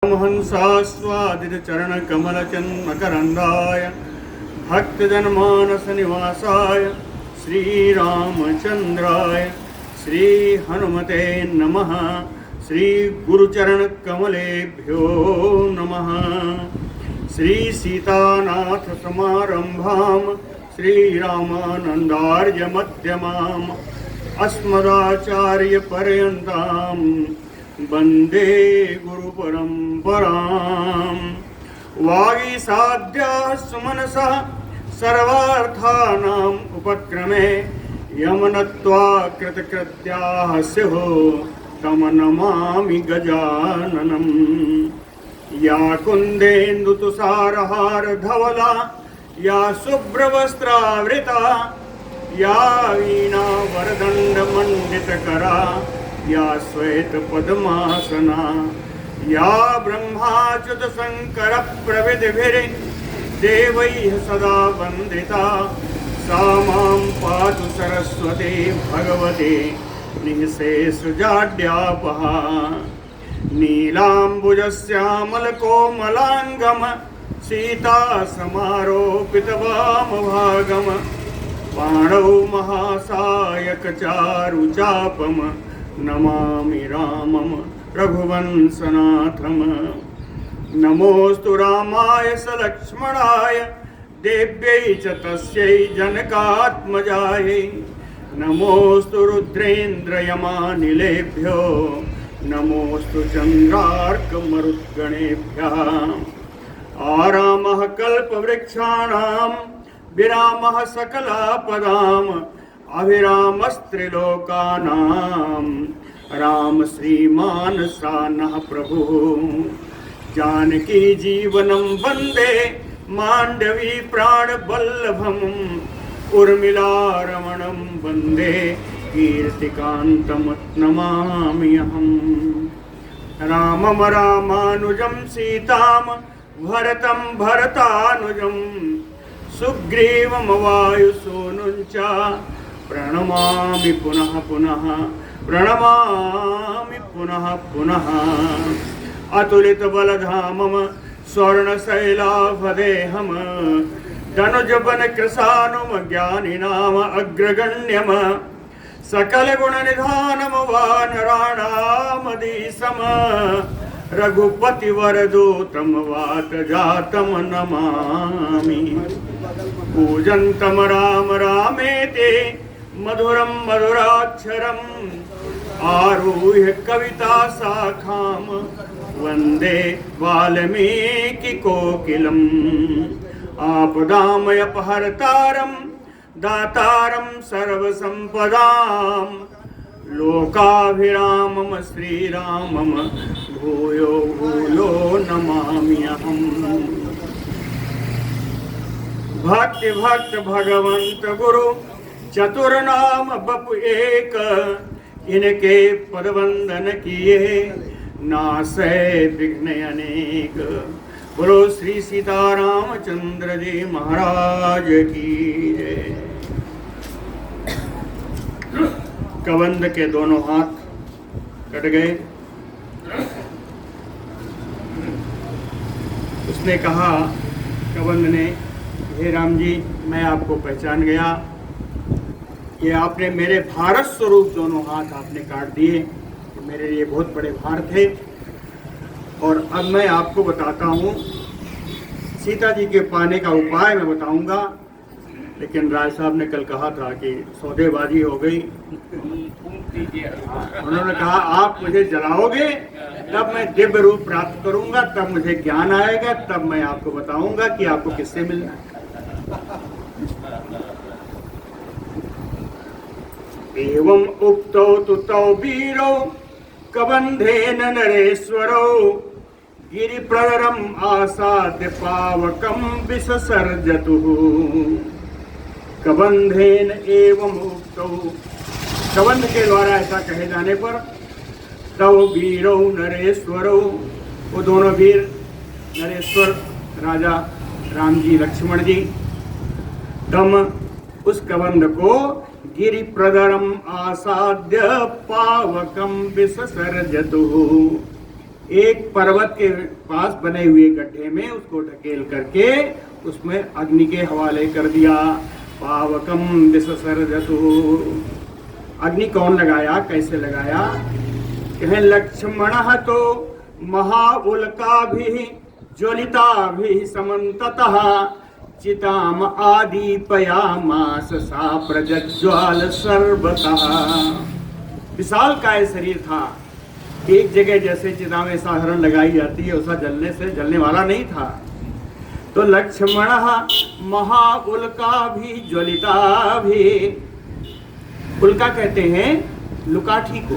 परमहंसास्वादित चरण कमल मकरंदाय भक्तजनमानस निवासाय श्री रामचंद्राय श्री हनुमते नमः। श्री गुरुचरण कमलेभ्यो नमः। श्री सीतानाथ समारंभाम श्री रामानंदार्य मध्यमाम अस्मदाचार्य पर्यंताम वंदे गुरु परंपराम। वागीसाद्याः सुमनसः सर्वार्थानां उपक्रमे यमनत्वा कृतकृत्याः स्युः तं नमामि गजाननम्। या कुन्देन्दुतुषारहार धवला या शुभ्रवस्त्रावृता या वीणा वरदण्डमण्डितकरा या श्वेत पद्मासना या ब्रह्माच्युत शंकर प्रविधिभिर्देवैः सदा वंदिता सा मां पातु सरस्वती भगवती निःशेषजाड्यापहा। नीलाम्बुजश्यामलकोमलाङ्गम सीता समारोपितवामभागम पाणौ महासायकचारुचापम नमामि रामम रघुवंशनाथम। नमोस्तु रामाय सलक्ष्मणाय देव्यै च तस्यै जनकात्मजायै। नमोस्तु रुद्रेन्द्रयमानिलेभ्यो नमोस्तु चन्द्रार्कमरुद्गणेभ्यः। आरामः कल्पवृक्षाणां विरामः सकलापदाम् अभिरामस्त्रिलोकानां राम श्रीमान सानः प्रभुः। जानकी जीवनं वन्दे मांडवी प्राणवल्लभम् उर्मिलारमणं वन्दे कीर्तिकान्तं नमामि अहम्। रामं रामानुजं सीतां भरतं भरतानुजं सुग्रीवं वायुसूनुञ्च प्रणमामि पुनः पुनः प्रणमामि पुनः पुनः। अतुलित बलधामम स्वर्णशैलाभदेहम धनुजबन कृशानुम ज्ञानिनाम अग्रगण्यम सकल गुण निधानम वानराणामधीशम रघुपति वरदूतम वात जातम नमामि। पूजन्तम राम रामेति मधुरं मधुराक्षरम् आरुह्य कविता शाखां वन्दे वाल्मीकि कोकिलम्। आपदामयपहर्तारं दातारं सर्वसम्पदां लोकाभिरामं श्रीरामं भूयो भूयो नमामि अहम्। भक्ति भक्त भगवंत गुरु चतुर्नाम बपु एक इनके पदवंदन किए नासै विघ्न अनेक। बोलो श्री सीतारामचंद्र जी महाराज की जय। कबंध के दोनों हाथ कट गए। उसने कहा, कबंध ने, हे राम जी मैं आपको पहचान गया। ये आपने मेरे भारत स्वरूप दोनों हाथ आपने काट दिए, तो मेरे लिए बहुत बड़े भार थे। और अब मैं आपको बताता हूँ, सीता जी के पाने का उपाय मैं बताऊंगा। लेकिन राय साहब ने कल कहा था कि सौदेबाजी हो गई। उन्होंने कहा आप मुझे जलाओगे तब मैं दिव्य रूप प्राप्त करूंगा, तब मुझे ज्ञान आएगा, तब मैं आपको बताऊंगा कि आपको किससे मिलना है। एवं उक्तौ तु तौ वीरौ कबन्धेन नरेश्वरौ गिरिप्रवरम् आसाद्य पावकं विससर्जतुः। कबन्धेन एवं उक्तौ, कबंध के द्वारा ऐसा कहे जाने पर, तौ वीरौ नरेश्वरौ, वो दोनों वीर नरेश्वर राजा राम जी लक्ष्मण जी, तम उस कबंध को गिरि प्रदरम आसाद्य पावकम विससर्जतु, एक पर्वत के पास बने हुए गड्ढे में उसको ढकेल करके उसमें अग्नि के हवाले कर दिया। पावकम विससर्जतु। अग्नि कौन लगाया, कैसे लगाया? कहें लक्ष्मण तो महाउल्का भी ज्वलिता भी समन्ततः चिताम आदि पयामास सा प्रज्ज्वाल सर्वतः। विशाल काय शरीर था, एक जगह जैसे चिता में साधारण लगाई जाती है उसका जलने से जलने वाला नहीं था। तो लक्ष्मण महाउल्का भी ज्वलिता भी, उल्का कहते हैं लुकाठी को।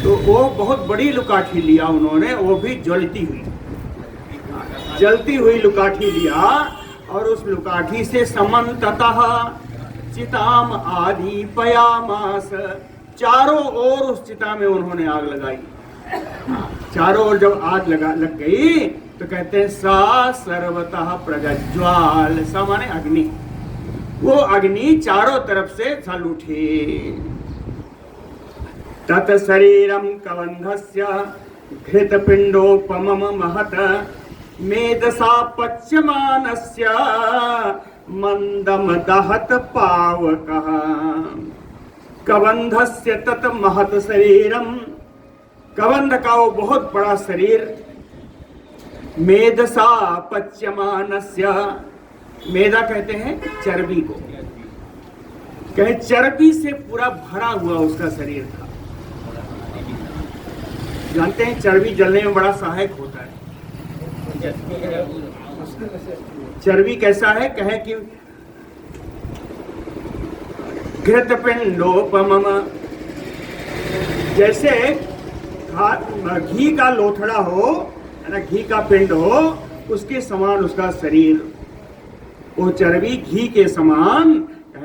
तो वो बहुत बड़ी लुकाठी लिया उन्होंने, वो भी ज्वलती हुई, जलती हुई लुकाठी लिया और उस लुकाठी से समन्ततः चिताम आदि पयामास, चारों ओर उस चिता में उन्होंने आग लगाई। चारों ओर जब आग लग गई तो कहते हैं सा सर्वतः प्रज्ज्वाल। सा माने अग्नि, वो अग्नि चारों तरफ से जल उठी। तत् शरीरम कबंधस्य घृतपिंडोपमम महत मेधसा पच्यमानस्य मंदम दहत पावकः। कबंधस्य तत् महत शरीरम, कबंध का वो बहुत बड़ा शरीर, मेधसा पच्यमानस्य, मेधा कहते हैं चर्बी को, कहे चर्बी से पूरा भरा हुआ उसका शरीर था। जानते हैं चर्बी जलने में बड़ा सहायक होता है। चर्बी कैसा है? कहे कि घृतपिंडोपमम, जैसे घी का लोथड़ा हो, है ना, घी का पिंड हो, उसके समान उसका शरीर। वो चर्बी घी के समान।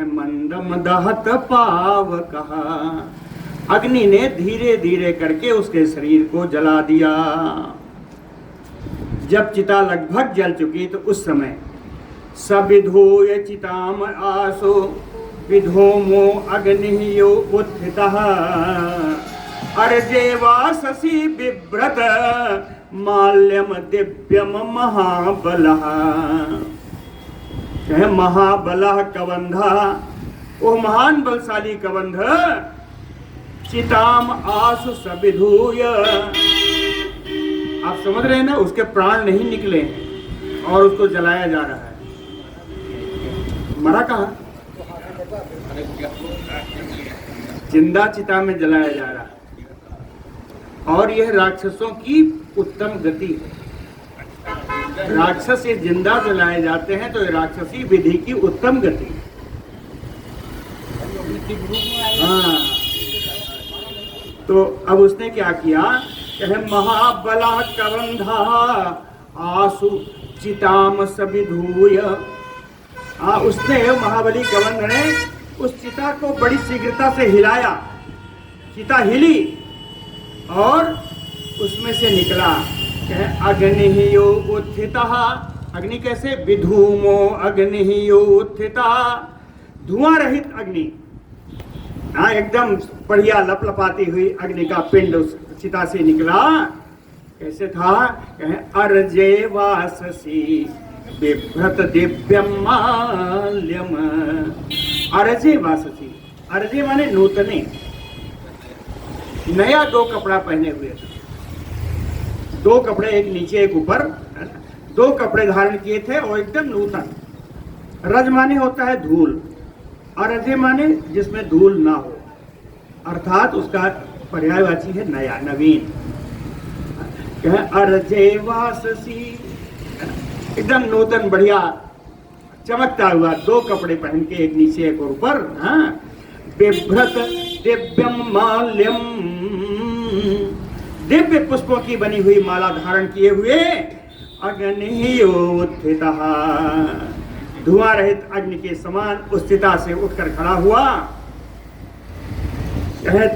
मंदम दहत पावकः, अग्नि ने धीरे धीरे करके उसके शरीर को जला दिया। जब चिता लगभग जल चुकी तो उस समय सविधूय चिताम आसो विधूमो अग्नियो उत्थितः अर्जेवाससी बिभ्रत माल्यम दिव्यम महाबलः। महाबलः कबंधः, वो महान बलशाली कबंध चिताम आसु सविधूय। आप समझ रहे हैं ना, उसके प्राण नहीं निकले और उसको जलाया जा रहा है। मरा कहाँ? जिंदा चिता में जलाया जा रहा है। और यह राक्षसों की उत्तम गति है। राक्षस ये जिंदा जलाए जाते हैं तो ये राक्षसी विधि की उत्तम गति है। हाँ, तो अब उसने क्या किया? महाबला कबंधा आसु चिताम सविधूय। उसने, महाबली कबंध ने उस चिता को बड़ी शीघ्रता से हिलाया। चिता हिली और उसमें से निकला अग्नियो उत्थितः। अग्नि कैसे? विधूमो अग्नियो उत्थितः, धुआं रहित अग्नि। हाँ, एकदम बढ़िया लपलपाती हुई अग्नि का पिंड उस चिता से निकला। कैसे था? अर्जे वाससी बिभ्रत दिव्यम माल्यम। अर्जे वाससी, अर्जे माने नूतने, नया दो कपड़ा पहने हुए थे। दो कपड़े, एक नीचे एक ऊपर, दो कपड़े धारण किए थे और एकदम नूतन। रज माने होता है धूल, और अजय माने जिसमें धूल ना हो, अर्थात उसका पर्यायवाची है नया, नवीन। अर्जे वाससी, एकदम नूतन बढ़िया चमकता हुआ दो कपड़े पहन के, एक नीचे एक और ऊपर। हाँ, बिभ्रत दिव्यम माल्यम, दिव्य पुष्पों की बनी हुई माला धारण किए हुए। अग्नियो उत्थितः, धुआं रहित अग्नि के समान उस चिता से उठकर खड़ा हुआ।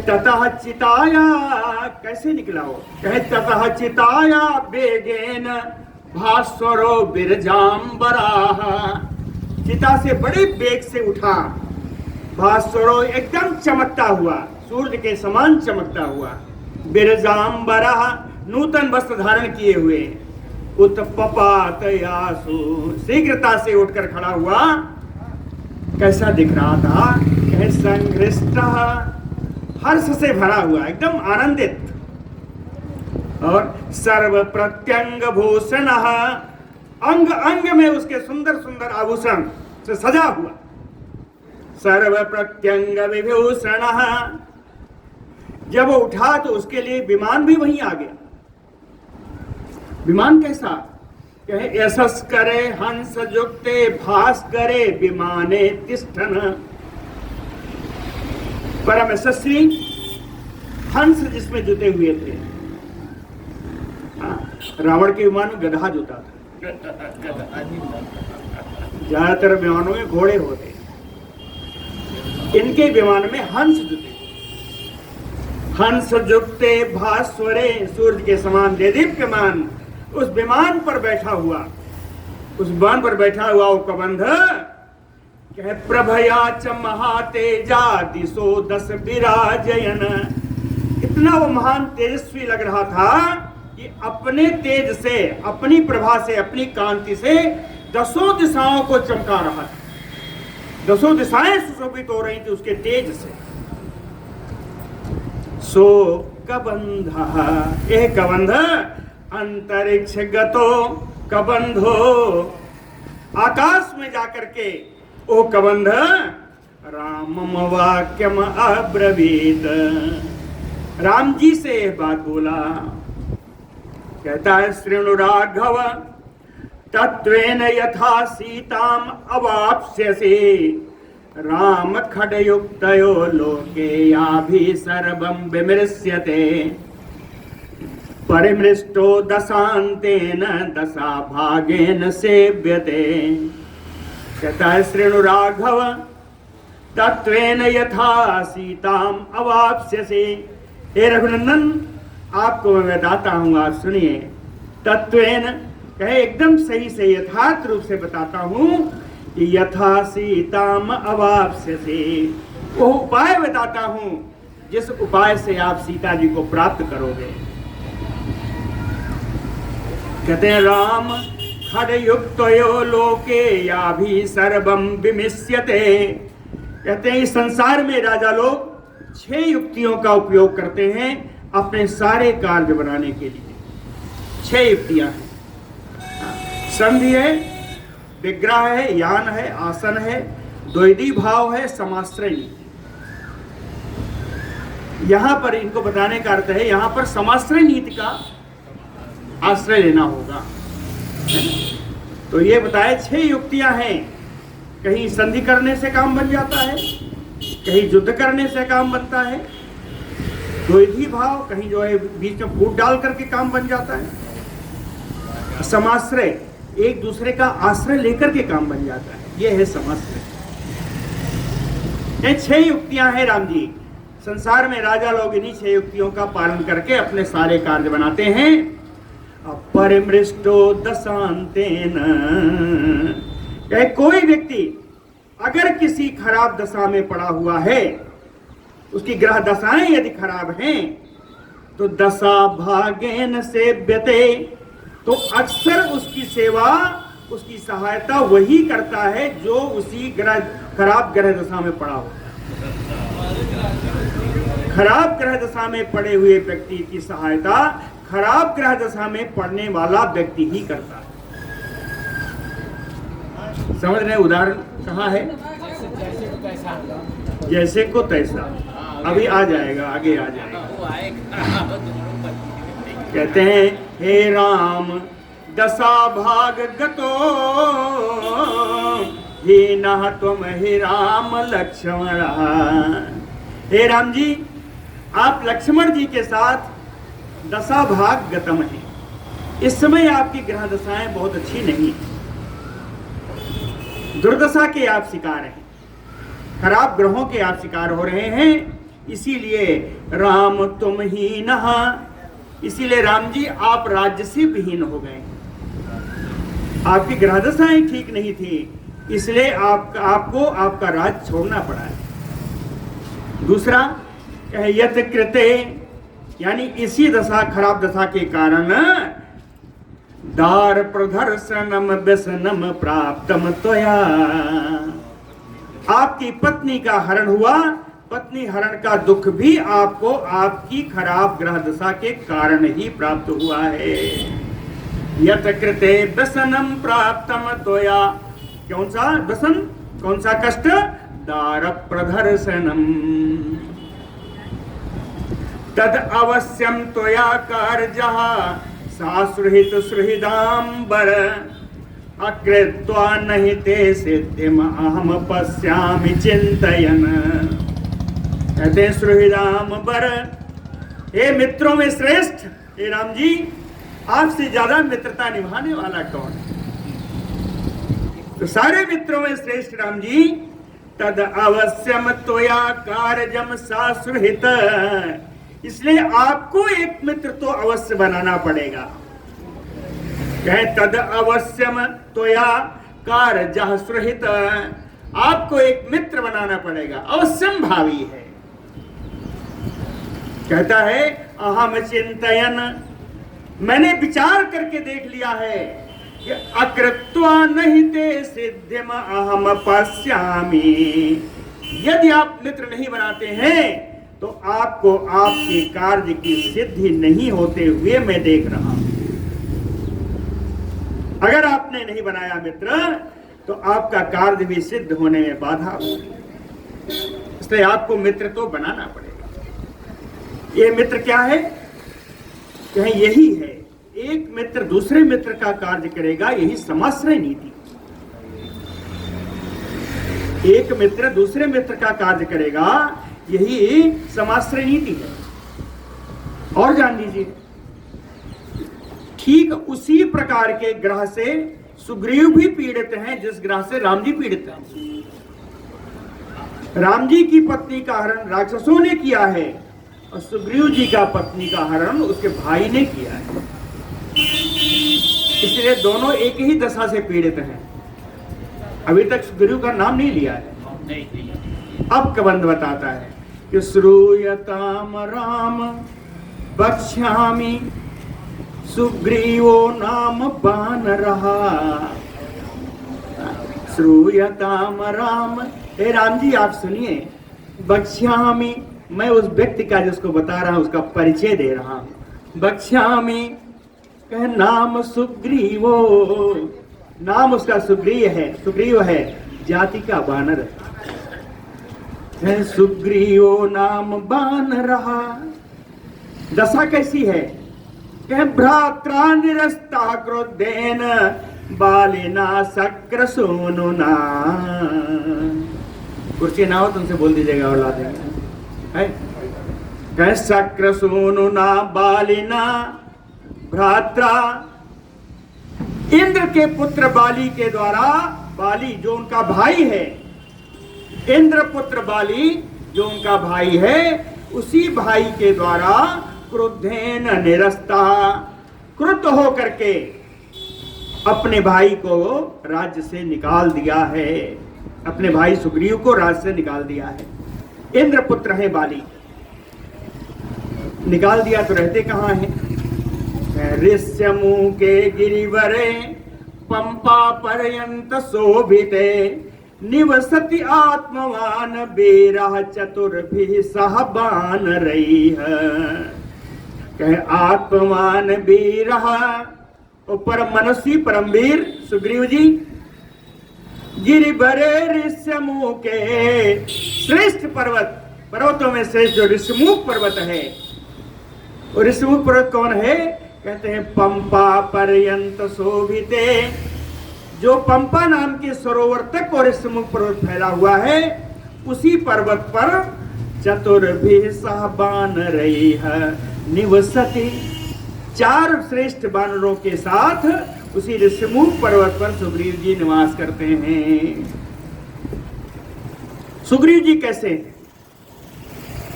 ततः चिताया, कैसे निकला हो? ततः चिताया बेगेन भास्वरो बिरजाम्बराः। चिता से बड़े बेग से उठा, भास्वरो एकदम चमकता हुआ, सूर्य के समान चमकता हुआ। बिरजाम्बरा, नूतन वस्त्र धारण किए हुए, उत्पपातयासु, शीघ्रता से उठकर खड़ा हुआ। कैसा दिख रहा था? कहे संघृष्ट, हर्ष से भरा हुआ, एकदम आनंदित। और सर्व प्रत्यंग भूषण, अंग अंग में उसके सुंदर सुंदर आभूषण से सजा हुआ। सर्व प्रत्यंग विभूषण, जब वो उठा तो उसके लिए विमान भी वहीं आ गया। विमान कैसा? कहे यशस करे हंस जुक्ते भास करे विमाने तिष्ठन, परम यशस्वी हंस जिसमें जुते हुए थे। रावण के विमान में गधा जुता था, ज्यादातर विमानों में घोड़े होते, इनके विमान में हंस जुते। हंस जुक्ते भास्वरे, सूर्य के समान देदीप्यमान उस विमान पर बैठा हुआ, उस विमान पर बैठा हुआ वो कबंध कहे प्रभया च महातेजा दिशो दस विराजयन। इतना वो महान तेजस्वी लग रहा था कि अपने तेज से, अपनी प्रभा से, अपनी कांति से दसों दिशाओं को चमका रहा था। दसों दिशाएं सुशोभित हो रही थी उसके तेज से। सो कबंध, यह कबंध अंतरिक्ष गतो कबंधो, आकाश में जाकर के ओ कबंध रामम वाक्यम अब्रवीत, राम जी से यह बात बोला। कहता है श्रृणु राघव तत्वेन यथा सीताम अवाप्स्यसि, राम खडयुक्तयो लोके याभि सर्वं विमृश्यते, परिमृष्टो दशान्तेन दशा भागेन सेव्यते। कहता है श्रृणु राघव तत्वेन यथा सीताम अवाप्स्यसि, हे रघुनंदन आपको मैं बताता हूँ, आप सुनिए। तत्वेन कहे एकदम सही से, यथार्थ रूप से बताता हूँ कि यथा सीताम अवाप्स्यसि, वो उपाय बताता हूँ जिस उपाय से आप सीता जी को प्राप्त करोगे। कहते हैं राम खडयुक्तयो लोके याभि सर्वं विमिष्यते। कहते हैं इस संसार में राजा लोग 6 युक्तियों का उपयोग करते हैं अपने सारे कार्य बनाने के लिए। 6 युक्तियां हैं। संधि है, विग्रह है, यान है, आसन है, द्वैधी भाव है, समाश्रय नीति। यहां पर इनको बताने का अर्थ है, यहां पर समाश्रय नीति का आश्रय लेना होगा। तो ये बताए 6 युक्तियां हैं। कहीं संधि करने से काम बन जाता है, कहीं युद्ध करने से काम बनता है, द्वैधी भाव कहीं जो है बीच में फूट डाल करके काम बन जाता है, समाश्रय एक दूसरे का आश्रय लेकर के काम बन जाता है, ये है समाश्रय। ये 6 युक्तियां हैं राम जी। संसार में राजा लोग इन्हीं 6 युक्तियों का पालन करके अपने सारे कार्य बनाते हैं। परिमृष्टो दशांतेन, कोई व्यक्ति अगर किसी खराब दशा में पड़ा हुआ है, उसकी ग्रह दशाएं यदि खराब हैं, तो दशा भागेन सेव्यते, तो अक्सर उसकी सेवा, उसकी सहायता वही करता है जो उसी खराब ग्रह दशा में पड़ा होता है। खराब ग्रह दशा में पड़े हुए व्यक्ति की सहायता खराब ग्रह दशा में पड़ने वाला व्यक्ति ही करता है। समझ रहे? उदाहरण कहाँ है? जैसे को तैसा, अभी आ जाएगा, आगे आ जाएगा। कहते हैं हे राम दशा भाग गतो ही न तुम हे राम लक्ष्मण। हे राम जी, आप लक्ष्मण जी के साथ दशा भाग गतम है। इस समय आपकी ग्रह दशाएं बहुत अच्छी नहीं है, दुर्दशा के आप शिकार हैं, खराब ग्रहों के आप शिकार हो रहे हैं। इसीलिए राम तुम ही नहा, इसीलिए राम जी आप राज्य से विहीन हो गए। आपकी ग्रह दशाएं ठीक नहीं थी, इसलिए आपको आपका राज्य छोड़ना पड़ा है। दूसरा, यत कृते, यानी इसी दशा, खराब दशा के कारण दार प्रदर्शनम व्यसनम प्राप्तम त्वया, आपकी पत्नी का हरण हुआ। पत्नी हरण का दुख भी आपको आपकी खराब ग्रह दशा के कारण ही प्राप्त हुआ है। यत कृते व्यसनम प्राप्तम त्वया, कौन सा व्यसन, कौन सा कष्ट, दार प्रदर्शनम, तद अवश्यम त्वया कार्यः सासुहित सुहृदांबर, अकृत्वा नहि ते सिद्धिम अहम पश्यामि चिंतयन्। कहते हैं सुहृदांबर, हे मित्रों में श्रेष्ठ, हे राम जी आपसे ज्यादा मित्रता निभाने वाला कौन है? तो सारे मित्रों में श्रेष्ठ राम जी, तद अवश्यम त्वया कार्यम सासुहित, इसलिए आपको एक मित्र तो अवश्य बनाना पड़ेगा। कहे तद अवश्यम त्वया कार्यः सुहृत, आपको एक मित्र बनाना पड़ेगा, अवश्यम भावी है। कहता है अहम चिंतयन, मैंने विचार करके देख लिया है कि अकृत्वा नहीं ते सिद्धिम अहम पश्यामि, यदि आप मित्र नहीं बनाते हैं तो आपको आपके कार्य की सिद्धि नहीं होते हुए मैं देख रहा हूं। अगर आपने नहीं बनाया मित्र तो आपका कार्य भी सिद्ध होने में बाधा होगी, इसलिए आपको मित्र तो बनाना पड़ेगा। ये मित्र क्या है? कहें यही है, एक मित्र दूसरे मित्र का कार्य करेगा, यही समाश्रय नीति। एक मित्र दूसरे मित्र का कार्य करेगा, यही समाश्रय नीति है। और जान लीजिए, ठीक उसी प्रकार के ग्रह से सुग्रीव भी पीड़ित हैं जिस ग्रह से राम जी पीड़ित हैं। राम जी की पत्नी का हरण राक्षसों ने किया है और सुग्रीव जी का पत्नी का हरण उसके भाई ने किया है, इसलिए दोनों एक ही दशा से पीड़ित हैं। अभी तक सुग्रीव का नाम नहीं लिया है। अब कबंध बताता है कि श्रूयताम राम वक्ष्यामि सुग्रीवो नाम वानरः, श्रूयताम राम, हे राम जी आप सुनिए, वक्ष्यामि, मैं उस व्यक्ति का जिसको बता रहा हूं उसका परिचय दे रहा हूं। वक्ष्यामि कह नाम सुग्रीवो, नाम उसका सुग्रीव है, जाति का वानर है। सुग्रीवो नाम वानरः, दशा कैसी है? कह भ्रात्रा निरस्ता क्रोधेन बालिना शक्र सोनुना, कुर्सी ना हो तुमसे बोल दीजिएगा और ला देंगे है। कह शक्र सोनुना बालिना भ्रात्रा, इंद्र के पुत्र बाली के द्वारा, बाली जो उनका भाई है, इंद्र पुत्र बाली जो उनका भाई है, उसी भाई के द्वारा क्रोधेन निरस्ता, क्रुद्ध हो करके अपने भाई को राज्य से निकाल दिया है, अपने भाई सुग्रीव को राज्य से निकाल दिया है। इंद्र पुत्र है बाली, निकाल दिया तो रहते कहां हैं? ऋष्यमु के गिरिवरे पंपा पर्यंत शोभिते, निवसति आत्मवान वीरः चतुर्भिः सह वानरैः। कहे आत्मवान वीरः, परम मनस्वी परमवीर सुग्रीव जी, गिरिवरे ऋष्यमु के, श्रेष्ठ पर्वत, पर्वतों में श्रेष्ठ जो ऋष्यमुख पर्वत है, और ऋष्यमुख पर्वत कौन है? कहते हैं पंपा पर्यंत शोभिते, जो पंपा नाम के सरोवर तक और ऋष्यमुख पर्वत फैला हुआ है, उसी पर्वत पर चतुर्भिः सह वानरैः निवसति, चार श्रेष्ठ वानरों के साथ उसी ऋष्यमुख पर्वत पर सुग्रीव जी निवास करते हैं। सुग्रीव जी कैसे?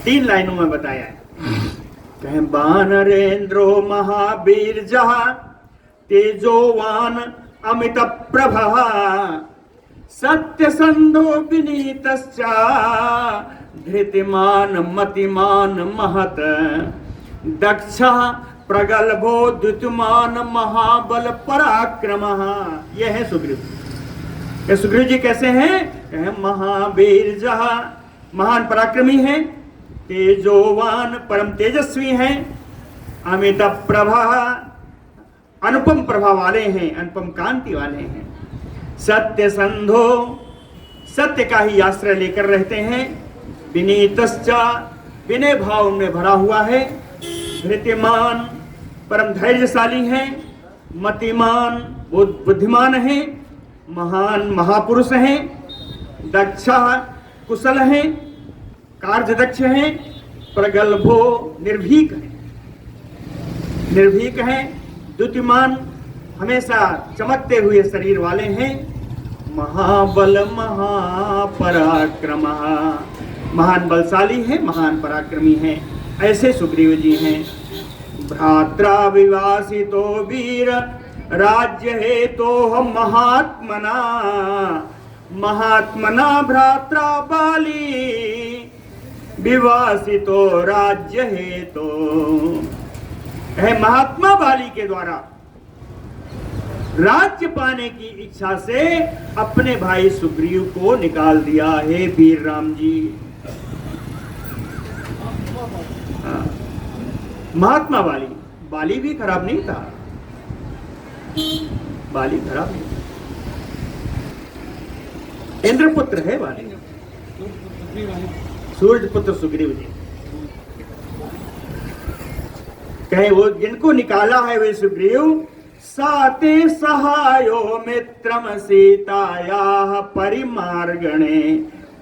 3 लाइनों में बताया है। कहें वानरेंद्रो महावीर जहा तेजोवान अमित प्रभः, सत्यसंधो विनीतश्च धृतिमान मतिमान महत, दक्ष प्रगल्भो द्युतिमान महाबल पराक्रमः। ये है सुग्रीव। ये सुग्रीव जी कैसे हैं? महावीर जहा, महान पराक्रमी हैं, तेजोवान परम तेजस्वी हैं, अमित प्रभा अनुपम प्रभा वाले हैं, अनुपम कांति वाले हैं, सत्य संधो सत्य का ही आश्रय लेकर रहते हैं, विनीतश्चा विनय भाव में भरा हुआ है, धृतिमान परम धैर्यशाली हैं, मतिमान बुद्धिमान हैं, महान महापुरुष हैं, दक्ष कुशल हैं, कार्यदक्ष हैं, प्रगल्भो निर्भीक हैं, निर्भीक हैं, द्युतिमान हमेशा चमकते हुए शरीर वाले हैं, महाबल महापराक्रम, महान बलशाली है, महान पराक्रमी हैं, ऐसे सुग्रीव जी हैं। भ्रात्रा विवासितो वीर राज्य हेतो महात्मना, महात्मना भ्रात्रा बाली विवासितो राज्य हेतो। है महात्मा बाली के द्वारा राज्य पाने की इच्छा से अपने भाई सुग्रीव को निकाल दिया है वीर राम जी। महात्मा बाली, बाली भी खराब नहीं था, बाली खराब नहीं, इंद्रपुत्र है बाली, सूर्य पुत्र सुग्रीव जी। कहे वो जिनको निकाला है वे सुग्रीव, साते सहायो मित्रम सीतायाः परिमार्गणे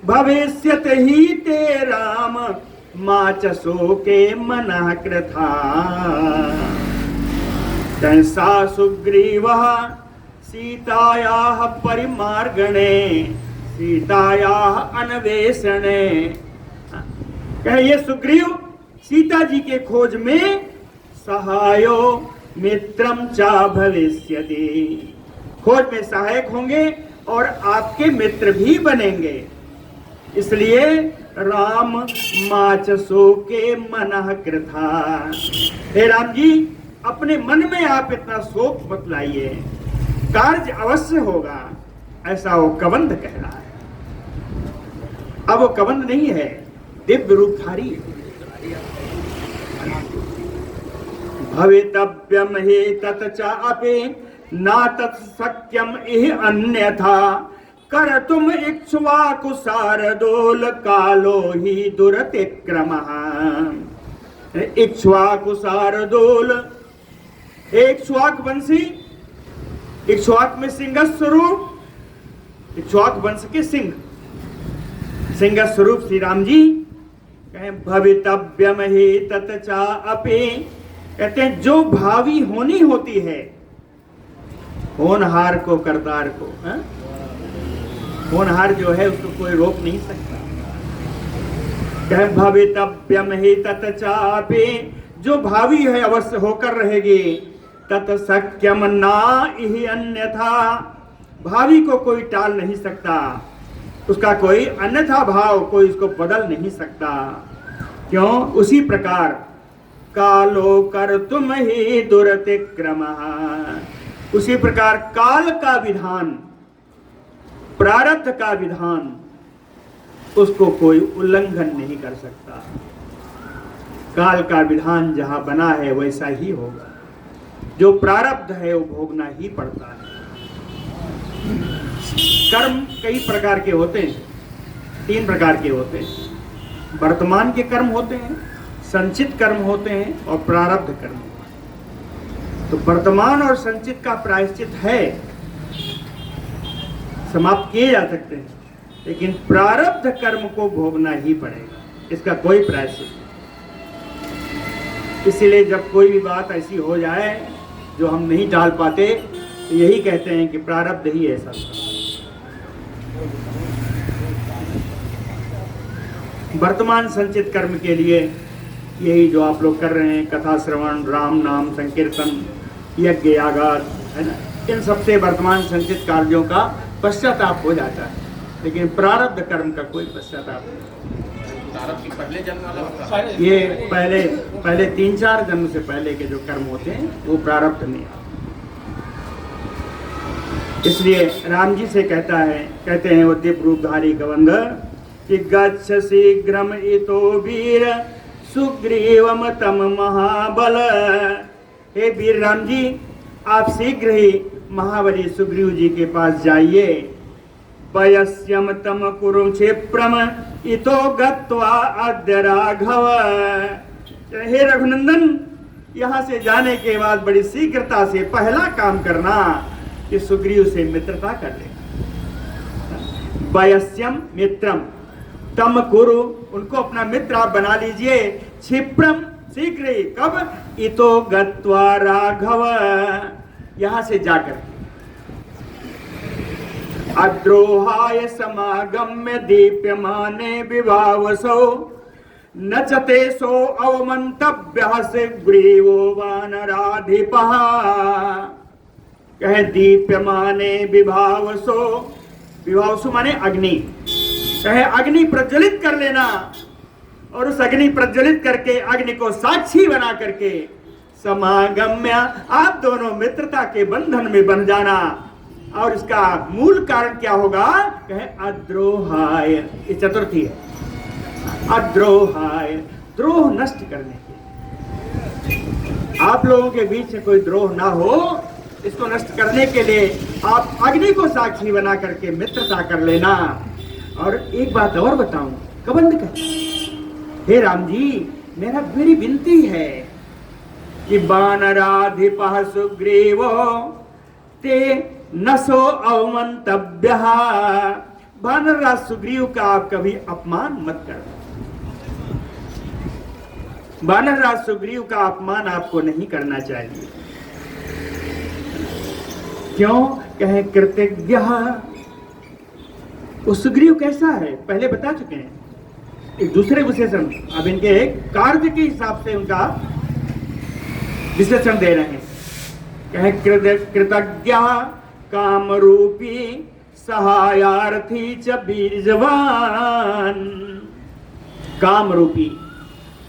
भविष्यत ही ते राम माचसो के मनः कृथा। तंसा सुग्रीवः सीतायाः परिमार्गणे सीतायाः अन्वेषणे। कहे ये सुग्रीव सीता जी के खोज में सहायो मित्रम चा भविष्यति, खोज में सहायक होंगे और आपके मित्र भी बनेंगे, इसलिए राम माचसो के मनः कृथा। हे राम जी अपने मन में आप इतना शोक मत लाइए, कार्य अवश्य होगा, ऐसा वो कबंध कह रहा है। अब वो कबंध नहीं है, दिव्य रूपधारी है। भवितव्यम हि तत् चापि न तत् शक्यम इह अन्यथा कर्तुम इक्ष्वाकु शार्दूल कालो हि दुरतिक्रमः। इक्ष्वाकु शार्दूल, इक्ष्वाक वंशी, इक्ष्वाक में सिंह स्वरूप, इक्ष्वाक वंश के सिंह, सिंह स्वरूप श्री राम जी। कहें भवितव्यम हि तत् चापि, कहते हैं जो भावी होनी होती है, होनहार को करतार को, होनहार जो है उसको कोई रोक नहीं सकता। कहें भवितव्यम हि तत् चापि, जो भावी है अवश्य होकर रहेगी, तत् शक्यम ना इहि अन्यथा, भावी को कोई टाल नहीं सकता, उसका कोई अन्यथा भाव कोई उसको बदल नहीं सकता। क्यों? उसी प्रकार कालो कर तुम ही दुरतिक्रमः, उसी प्रकार काल का विधान, प्रारब्ध का विधान, उसको कोई उल्लंघन नहीं कर सकता। काल का विधान जहां बना है वैसा ही होगा, जो प्रारब्ध है वो भोगना ही पड़ता है। कर्म कई प्रकार के होते हैं, 3 प्रकार के होते हैं। वर्तमान के कर्म होते हैं, संचित कर्म होते हैं और प्रारब्ध कर्म। तो वर्तमान और संचित का प्रायश्चित है, समाप्त किए जा सकते हैं, लेकिन प्रारब्ध कर्म को भोगना ही पड़ेगा, इसका कोई प्रायश्चित नहीं। इसीलिए जब कोई भी बात ऐसी हो जाए जो हम नहीं टाल पाते, तो यही कहते हैं कि प्रारब्ध ही ऐसा था। वर्तमान संचित कर्म के लिए यही जो आप लोग कर रहे हैं, कथा श्रवण, राम नाम संकीर्तन, यज्ञ यागाद, है ना, इन सबसे वर्तमान संचित कार्यों का पश्चाताप हो जाता है, लेकिन प्रारब्ध कर्म का कोई पश्चाताप नहीं। प्रारब्ध की पहले जन्म वाला होगा। ये पहले 3-4 जन्म से पहले के जो कर्म होते हैं वो प्रारब्ध नहीं आते। इसलिए राम जी से कहते हैं वो दिव्य रूपधारी गवंध कि गच्छ शीघ्रम इतो वीर सुग्रीवम तम महाबल। हे वीर राम जी, आप शीघ्र ही महाबली सुग्रीव जी के पास जाइए। पयस्यम तम कुरु क्षेप्रम इतो गत्वा अद्य राघव। हे रघुनंदन, यहाँ से जाने के बाद बड़ी शीघ्रता से पहला काम करना कि सुग्रीव से मित्रता कर ले। पयस्यम मित्रम तम कुरु, उनको अपना मित्र आप बना लीजिए। क्षिप्रम, शीघ्र ही। कब? इतो गत्वा राघव, यहां से जाकर। अद्रोहाय समागम्य दीप्यमाने विभावसो नचते सो अवमन्तव्यः सुग्रीवो वानराधिपः। कहे दीप्यमाने विभावसो, विभावसो माने अग्नि। कहे अग्नि प्रज्वलित कर लेना, और उस अग्नि प्रज्वलित करके अग्नि को साक्षी बना करके समागम्य, आप दोनों मित्रता के बंधन में बन जाना। और इसका मूल कारण क्या होगा? कहे अद्रोहाय, ये चतुर्थी है। अद्रोहाय, द्रोह नष्ट करने के। आप लोगों के बीच में कोई द्रोह ना हो, इसको नष्ट करने के लिए आप अग्नि को साक्षी बना करके मित्रता कर लेना। और एक बात और बताऊं, कबंध कहते, हे राम जी, मेरी विनती है कि वानराधिपः सुग्रीवो ते नसो अवमन्तव्यः। वानरराज सुग्रीव का आप कभी अपमान मत करना। वानरराज सुग्रीव का अपमान आपको नहीं करना चाहिए। क्यों? कहे कृतज्ञ। वो सुग्रीव कैसा है पहले बता चुके हैं। एक दूसरे विशेषण अब इनके कार्य के हिसाब से उनका विशेषण दे रहे हैं। कहे कृतज्ञ काम रूपी सहायार्थी च बीजवान। काम रूपी,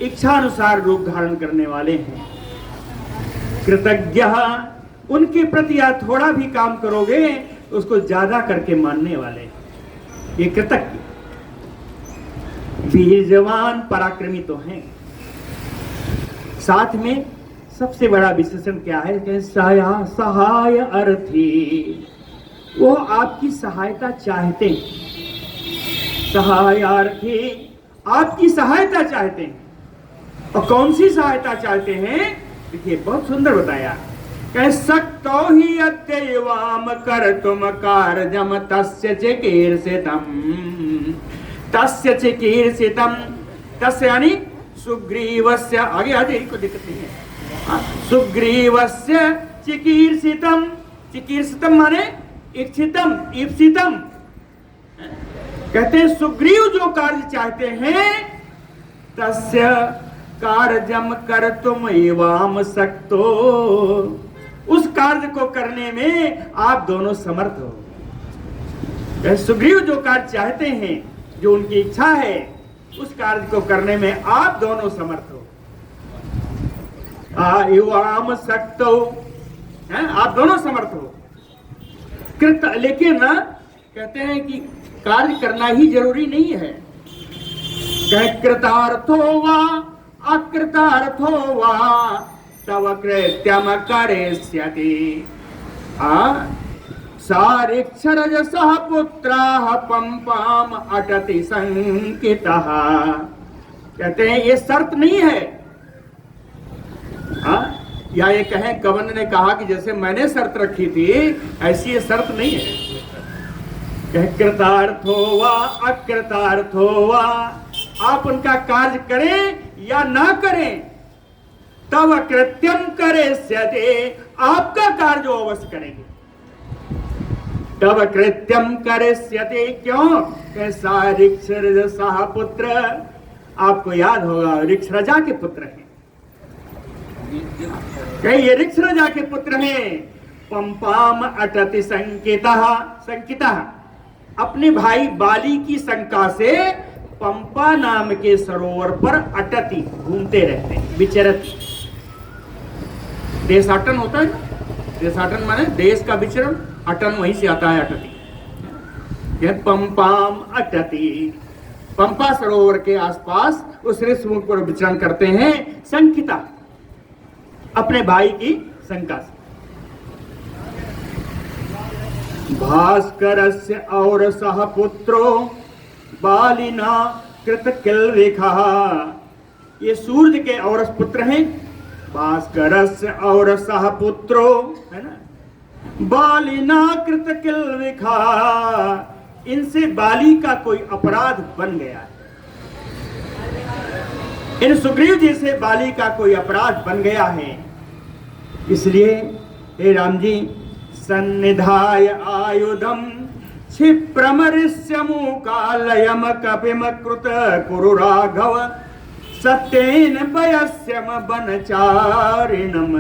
इच्छानुसार रूप धारण करने वाले हैं। कृतज्ञ, उनके प्रति आप थोड़ा भी काम करोगे उसको ज्यादा करके मानने वाले, ये कृतज्ञ। बीजवान, पराक्रमी तो हैं। साथ में सबसे बड़ा विशेषण क्या है? कि सहाय अर्थी, वो आपकी सहायता चाहते हैं। सहायार्थी, आपकी सहायता चाहते हैं। और कौन सी सहायता चाहते हैं? देखिए बहुत सुंदर बताया। कह सक्तो ही अत्यवाम कर तुम कार्यम तस्य चिकीर्षितम। तस्य चिकीर्षितम, तस्य यानी सुग्रीवस्य, आगे आ जाइए, कोई दिक्कत नहीं है। सुग्रीवस्य चिकीर्षितम, चिकीर्षितम माने इच्छितम, ईप्सितम। कहते हैं सुग्रीव जो कार्य चाहते हैं, तस्य कार्यम कर तुम एवं सक्तो, उस कार्य को करने में आप दोनों समर्थ हो। सुग्रीव जो कार्य चाहते हैं, जो उनकी इच्छा है, उस कार्य को करने में आप दोनों समर्थ हो। एवं सक्तो, आप दोनों समर्थ हो। कृत, लेकिन कहते हैं कि कार्य करना ही जरूरी नहीं है। कृतार्थो वा अकृतार्थो वा तव कृत्यम करिष्यति। सारिक्षरजसः पुत्राः पंपाम अटति संकितः। कहते हैं ये शर्त नहीं है। या ये कहें कबंध ने कहा कि जैसे मैंने शर्त रखी थी, ऐसी ये शर्त नहीं है। कह कृतार्थो वा अकृतार्थो वा, आप उनका कार्य करें या ना करें, तब कृत्यम करिष्यति, आपका कार्य जो अवश्य करेंगे। तब कृत्यम करिष्यति, क्यों? सारिक्षरजसः पुत्र, आपको याद होगा ऋक्षरजा के पुत्र हैं। ये ऋक्षरजा के पुत्र हैं। पंपाम अटति संकितः, संकितः अपने भाई बाली की शंका से पंपा नाम के सरोवर पर अटति, घूमते रहते हैं, विचरति। देशाटन होता है ना, देशाटन माने देश का विचरण, अटन वहीं से आता है, अटति। यह पंपाम अटति, पंपा सरोवर के आसपास उस ऋषमुख पर विचरण करते हैं, शंकिता, अपने भाई की शंका से। भास्करस्य और सह पुत्रो बालिना कृत किल्विखा, ये सूर्य के औरस पुत्र हैं, भास्करस्य और सह पुत्रो, है ना, बालिना कृत किल्विखा, इनसे बाली का कोई अपराध बन गया है। इन सुग्रीव जी से बाली का कोई अपराध बन गया है, इसलिए हे राम जी, सन्निधाय आयुधम क्षिप्रमऋष्यमुकालयम कपिम कृत कुरु राघव सत्येन वयस्यम बनचारिणम।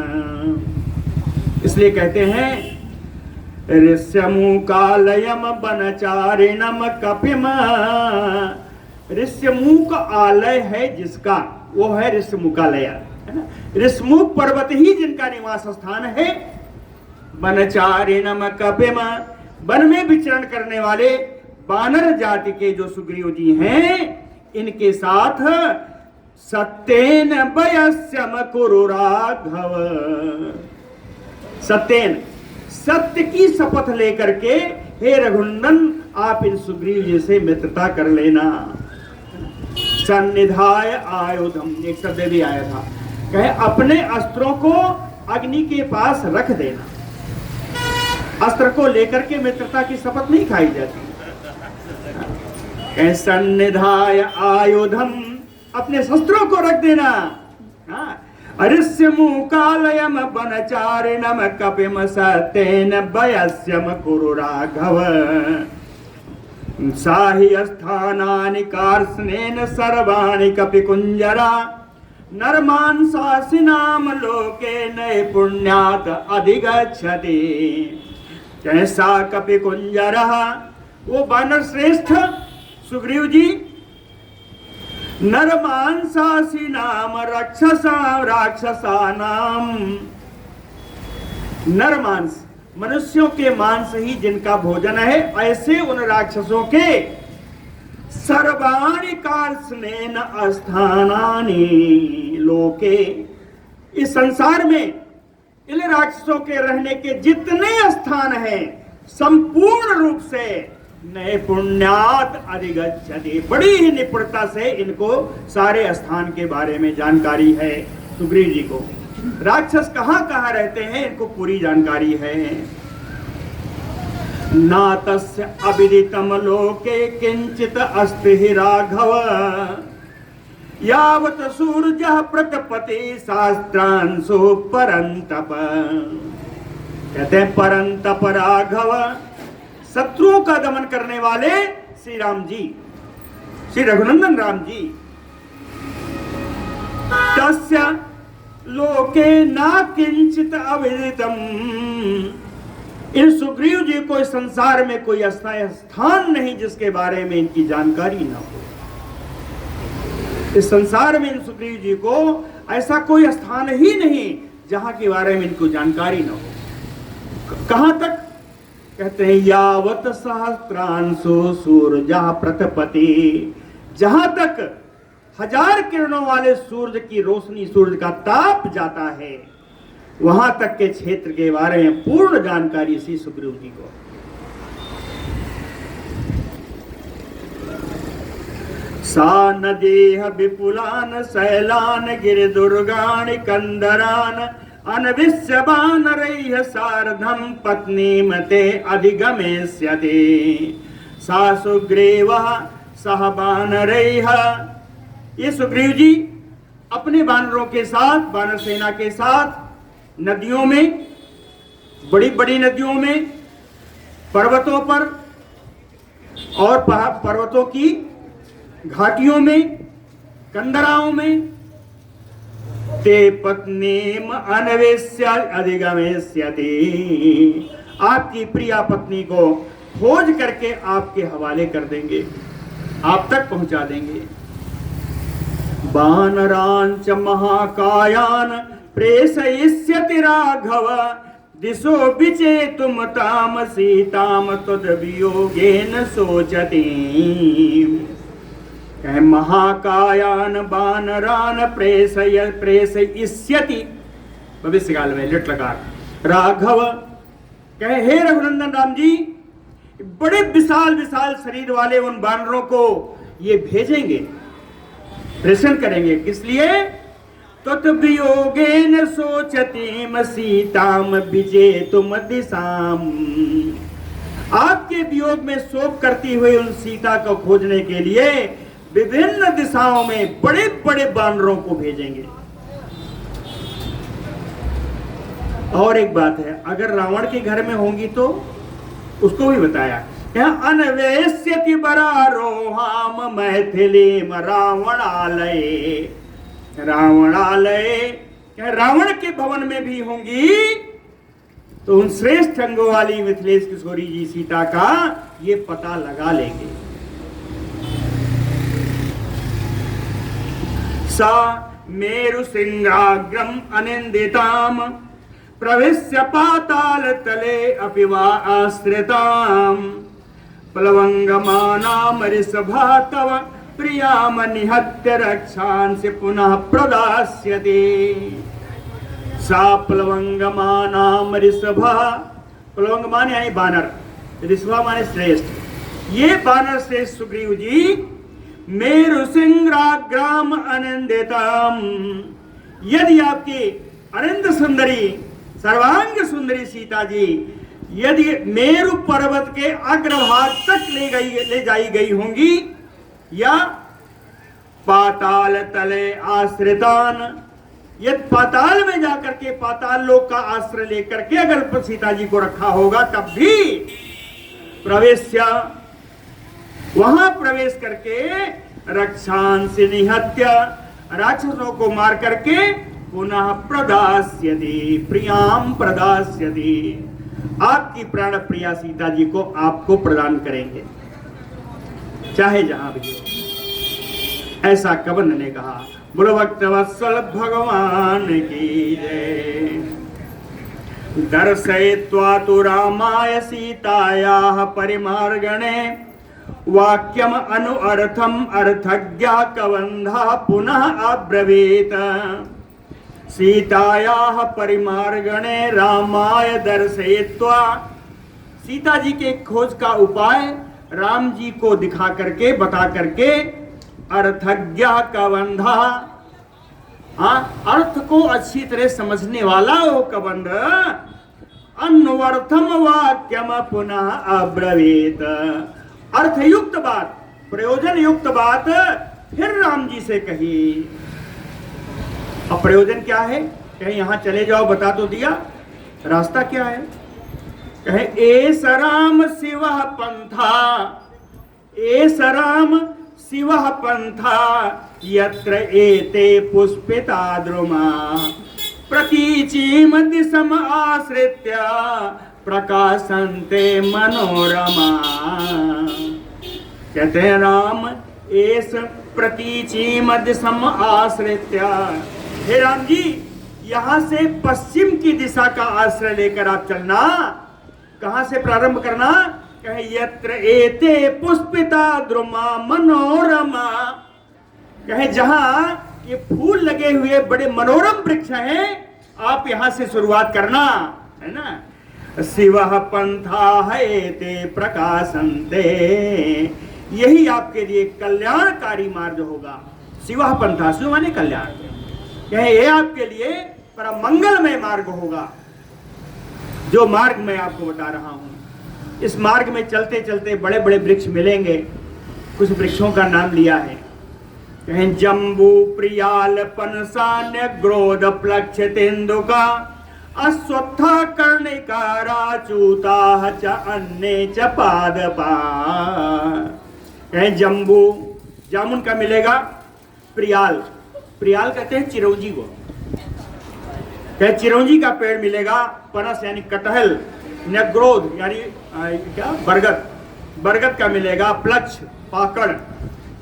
इसलिए कहते हैं ऋष्यमुकालयम बनचारिणम कपिम, ऋष्यमुख आलय है जिसका, वो है ऋष्यमुकालय, है ना, ऋष्यमुख पर्वत ही जिनका निवास स्थान है। बनचारिणम कपिम, वन में विचरण करने वाले वानर जाति के जो सुग्रीव जी हैं, इनके साथ सत्येन वयस्यम कुरु राघव, सत्येन, सत्य की शपथ लेकर के हे रघुनंदन आप इन सुग्रीव जी से मित्रता कर लेना। सन्निधाय आयुधम, एक शब्द भी आया था, कहे अपने अस्त्रों को अग्नि के पास रख देना। अस्त्र को लेकर के मित्रता की शपथ नहीं खाई जाती। कहे सन्निधाय आयुधम, अपने शस्त्रों को रख देना। अरिष्यमुकालयम बनचारिणम कपिम सत्येन वयस्यम कुरु राघव साहि स्थानानि कार्ष्णेन सर्वाणि कपिकुञ्जरा नरमांसासिनाम लोके नैपुण्यात् अधिगच्छति। कैसा कपिकुञ्जरः, वो वानर श्रेष्ठ सुग्रीव जी, नरमांसासी नाम राक्षसानाम, नरमांस मनुष्यों के मांस ही जिनका भोजन है, ऐसे उन राक्षसों के सर्वाणि कार्ष्णेन अस्थानानि लोके, इस संसार में इन राक्षसों के रहने के जितने स्थान हैं संपूर्ण रूप से नैपुण्यात् अधिगच्छति, बड़ी ही निपुणता से इनको सारे स्थान के बारे में जानकारी है सुग्रीव जी को। राक्षस कहां कहां रहते हैं इनको पूरी जानकारी है। नातस्य अविदितम लोके किंचित अस्ति राघव यावत सूर्यः प्रतपति शास्त्रांशु परंतप। कहते हैं परंतप राघव, शत्रुओं का दमन करने वाले श्री राम जी, श्री रघुनंदन राम जी। तस्य लोके ना किंचित अविदितम, इन सुग्रीव जी को इस संसार में कोई अस्थायी स्थान नहीं जिसके बारे में इनकी जानकारी ना हो। इस संसार में इन सुग्रीव जी को ऐसा कोई स्थान ही नहीं जहां के बारे में इनको जानकारी ना हो। कहां तक? कहते हैं यावत सहस्त्रांशु सूर्यः प्रतपति, जहां तक 1000 किरणों वाले सूर्य की रोशनी, सूर्य का ताप जाता है, वहां तक के क्षेत्र के बारे में पूर्ण जानकारी सी सुग्रीव जी को। सा नदेह विपुलान शैलान गिरिदुर्गान कंदरान अनविश्य वानरैः सार्धं पत्नीमते अधिगमेष्यति। सा सुग्रीवः सह वानरैः, ये सुग्रीव जी अपने वानरों के साथ, वानर सेना के साथ नदियों में, बड़ी बड़ी नदियों में, पर्वतों पर और पर्वतों की घाटियों में, कंदराओं में, ते पत्नीम अन्वेष्य अधिगमेष्यति, आपकी प्रिया पत्नी को खोज करके आपके हवाले कर देंगे, आप तक पहुंचा देंगे। वानरान च महाकायान प्रेषयिष्यति राघव, दिशो विचेतुम ताम सीताम तद्वियोगेन सोचति। कहे महाकायान वानरान प्रेषयिष्यति, भविष्यकाल में लिट लकार राघव। कहे हे रघुनंदन राम जी, बड़े विशाल विशाल शरीर वाले उन वानरों को ये भेजेंगे, प्रेषण करेंगे। किस लिए? तद्वियोगेन सोचतीम सीताम विजेतुम दिशाम, आपके वियोग में शोक करती हुई उन सीता को खोजने के लिए विभिन्न दिशाओं में बड़े बड़े वानरों को भेजेंगे। और एक बात है, अगर रावण के घर में होंगी तो उसको भी बताया, अनवेश्यति बरारोहाम मैथिलीम रावणालय। रावणालय रावण के भवन में भी होंगी तो उन श्रेष्ठ अंगों वाली मिथिलेश किशोरी जी सीता का ये पता लगा लेंगे। सा मेरु सिंहाग्रम अनिंदिताम प्रविश्य पाताल तले अपि वा आश्रिताम, प्लवंगमानाम ऋषभा तव प्रियाम निहत्य रक्षांसि पुनः प्रदास्यति। सा प्लवंगमानाम ऋषभा, प्लवंगमान यानी बानर, ऋषभा माने श्रेष्ठ। ये बानर श्रेष्ठ सुग्रीव जी मेरु सिंहाग्राम अनिंदिताम, यदि आपकी अनिंद सुंदरी सर्वांग सुंदरी सीता जी यदि मेरु पर्वत के अग्रभाग तक ले जाई गई होंगी, या पाताल तले आश्रितान, यदि पाताल में जाकर के पाताल लोक का आश्रय लेकर के अगर सीता जी को रखा होगा, तब भी प्रवेश्य वहां प्रवेश करके रक्षांसि निहत्य, राक्षसों को मार करके पुनः प्रदास्यति, प्रियाम प्रदास्यति, आपकी प्राण प्रिया सीता जी को आपको प्रदान करेंगे चाहे जहां भी हो। ऐसा कबंध ने कहा। बोलो भक्तवत्सल भगवान की जय। दर्शयित्वा तु रामाय सीतायाः परिमार्गणे वाक्यम अनुअर्थम अर्थज्ञा कबंधः पुनः अब्रवीत। सीतायाः परिमार्गणे रामाय दर्शयित्वा, सीता जी के खोज का उपाय राम जी को दिखा करके बता करके अर्थज्ञा कबंधा, अर्थ को अच्छी तरह समझने वाला वो कबंध अन्वर्थम वाक्यम पुनः अब्रवीत, अर्थयुक्त बात प्रयोजन युक्त बात फिर राम जी से कही। अब प्रयोजन क्या है? कहीं यहां चले जाओ बता तो दिया, रास्ता क्या है? कहे एस राम शिव पंथा, एस राम शिव पंथा यत्र एते पुष्पिता द्रुमा प्रतीचीम दिशम आश्रित्य प्रकाशन्ते मनोरमा। कहते हैं राम एस प्रतीचीम दिशम आश्रित्य, हे राम जी यहां से पश्चिम की दिशा का आश्रय लेकर आप चलना। कहां से प्रारंभ करना? कहे यत्र एते पुष्पिता द्रुमा मनोरमा, कहे जहां ये फूल लगे हुए बड़े मनोरम वृक्ष हैं, आप यहां से शुरुआत करना, है ना। शिव पंथा है ते प्रकाशन्ते, यही आपके लिए कल्याणकारी मार्ग होगा। शिव पंथा, शिव माने कल्याण, कहे ये आपके लिए परम मंगलमय मार्ग होगा। जो मार्ग मैं आपको बता रहा हूं, इस मार्ग में चलते चलते बड़े बड़े वृक्ष मिलेंगे। कुछ वृक्षों का नाम लिया है, कहें जम्बू प्रियाल पनसान्य ग्रोध प्लक्ष तेंदुका अश्वत्था कर्णिका राचूता च अन्य च पादपा। कहें जम्बू जामुन का मिलेगा, प्रियाल, प्रियाल कहते हैं चिरौंजी को, कहे चिरौंजी का पेड़ मिलेगा, पनस यानी कटहल, नग्रोध यानी क्या बरगद, बरगद का मिलेगा, प्लक्ष पाकड़,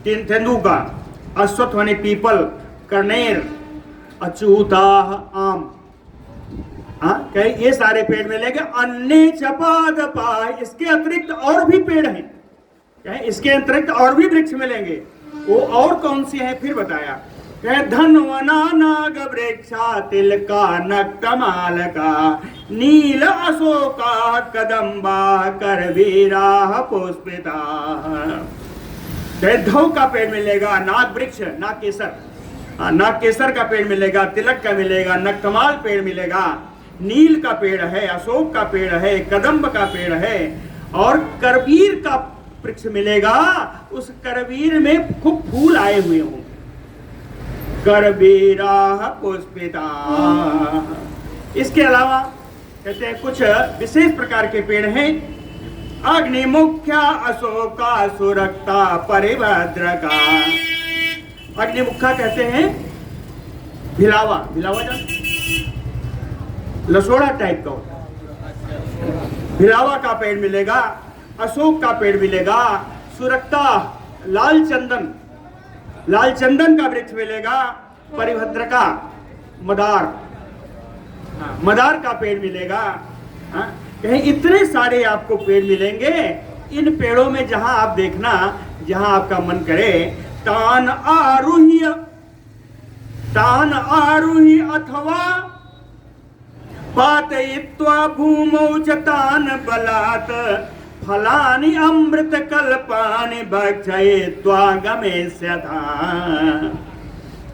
तेंदुका, अश्वत्थवनी पीपल, कनेर, अचूता, आम, कहे ये सारे पेड़ मिलेंगे। अन्य चपादपा, इसके अतिरिक्त और भी पेड़ हैं, कहे इसके अतिरिक्त और भी वृक्ष मिलेंगे। वो और कौन से हैं फिर बताया, कहे धनवना नाग वृक्षा, तिलका नक्तमाल का, नील अशोका, कदम्बा, करवीरा, पुष्पिता। धौ का पेड़ मिलेगा, नाग वृक्ष, नाग केसर, नाग केसर का पेड़ मिलेगा, तिलक का मिलेगा, नक्तमाल पेड़ मिलेगा, नील का पेड़ है, अशोक का पेड़ है, कदम्ब का पेड़ है, और करवीर का वृक्ष मिलेगा। उस करवीर में खूब फूल आए हुए होंगे। करवीरा पुष्पिता। इसके अलावा कहते हैं कुछ विशेष प्रकार के पेड़ हैं। अग्निमुख्या, अशोका, सुरक्ता, परिभद्रका। अग्निमुखा कहते हैं भिलावा, भिलावा जानते, लसोड़ा टाइप का होता है। भिलावा का पेड़ मिलेगा, अशोक का पेड़ मिलेगा, सुरक्ता, लाल चंदन, लाल चंदन का वृक्ष मिलेगा, परिभद्रका, मदार, मदार का पेड़ मिलेगा। कहीं इतने सारे आपको पेड़ मिलेंगे। इन पेड़ों में जहां आप देखना, जहां आपका मन करे, तान आरुह्य, तान आरुह्य अथवा पातयित्वा भूमौ च तान बलात्, फलानि अमृत कल्पानि भक्षयित्वा गमेष्यथा।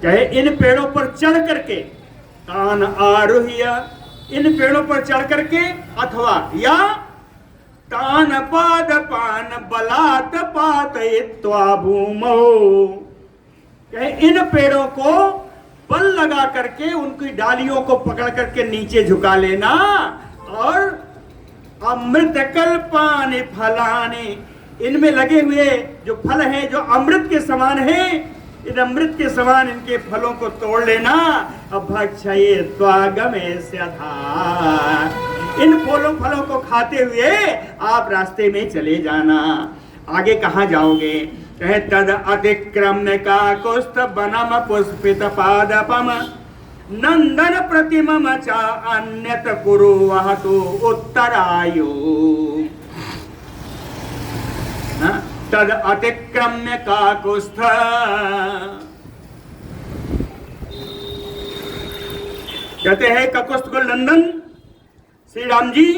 कहे इन पेड़ों पर चढ़ करके, तान आरुह्य, इन पेड़ों पर चढ़ करके, अथवा या तान पादपान बलात् पातयित्वा भूमौ। कहे इन पेड़ों को बल लगा करके, उनकी डालियों को पकड़ करके नीचे झुका लेना, और अमृत कल्पानि फलानि, इनमें लगे हुए जो फल हैं, जो अमृत के समान हैं, इन अमृत के समान इनके फलों को तोड़ लेना। अभक्षयित्वा गमेष्यथा। इन फलों को खाते हुए आप रास्ते में चले जाना। आगे कहाँ जाओगे? कहे तद अतिक्रम्य काकुस्थ बनम पुष्पित पादपम, नंदन प्रतिमम च अन्यत कुरु वहतु उत्तरायु। तद अतिक्रम्य काकुस्थ, कहते हैं काकुस्थ को नंदन श्री राम जी,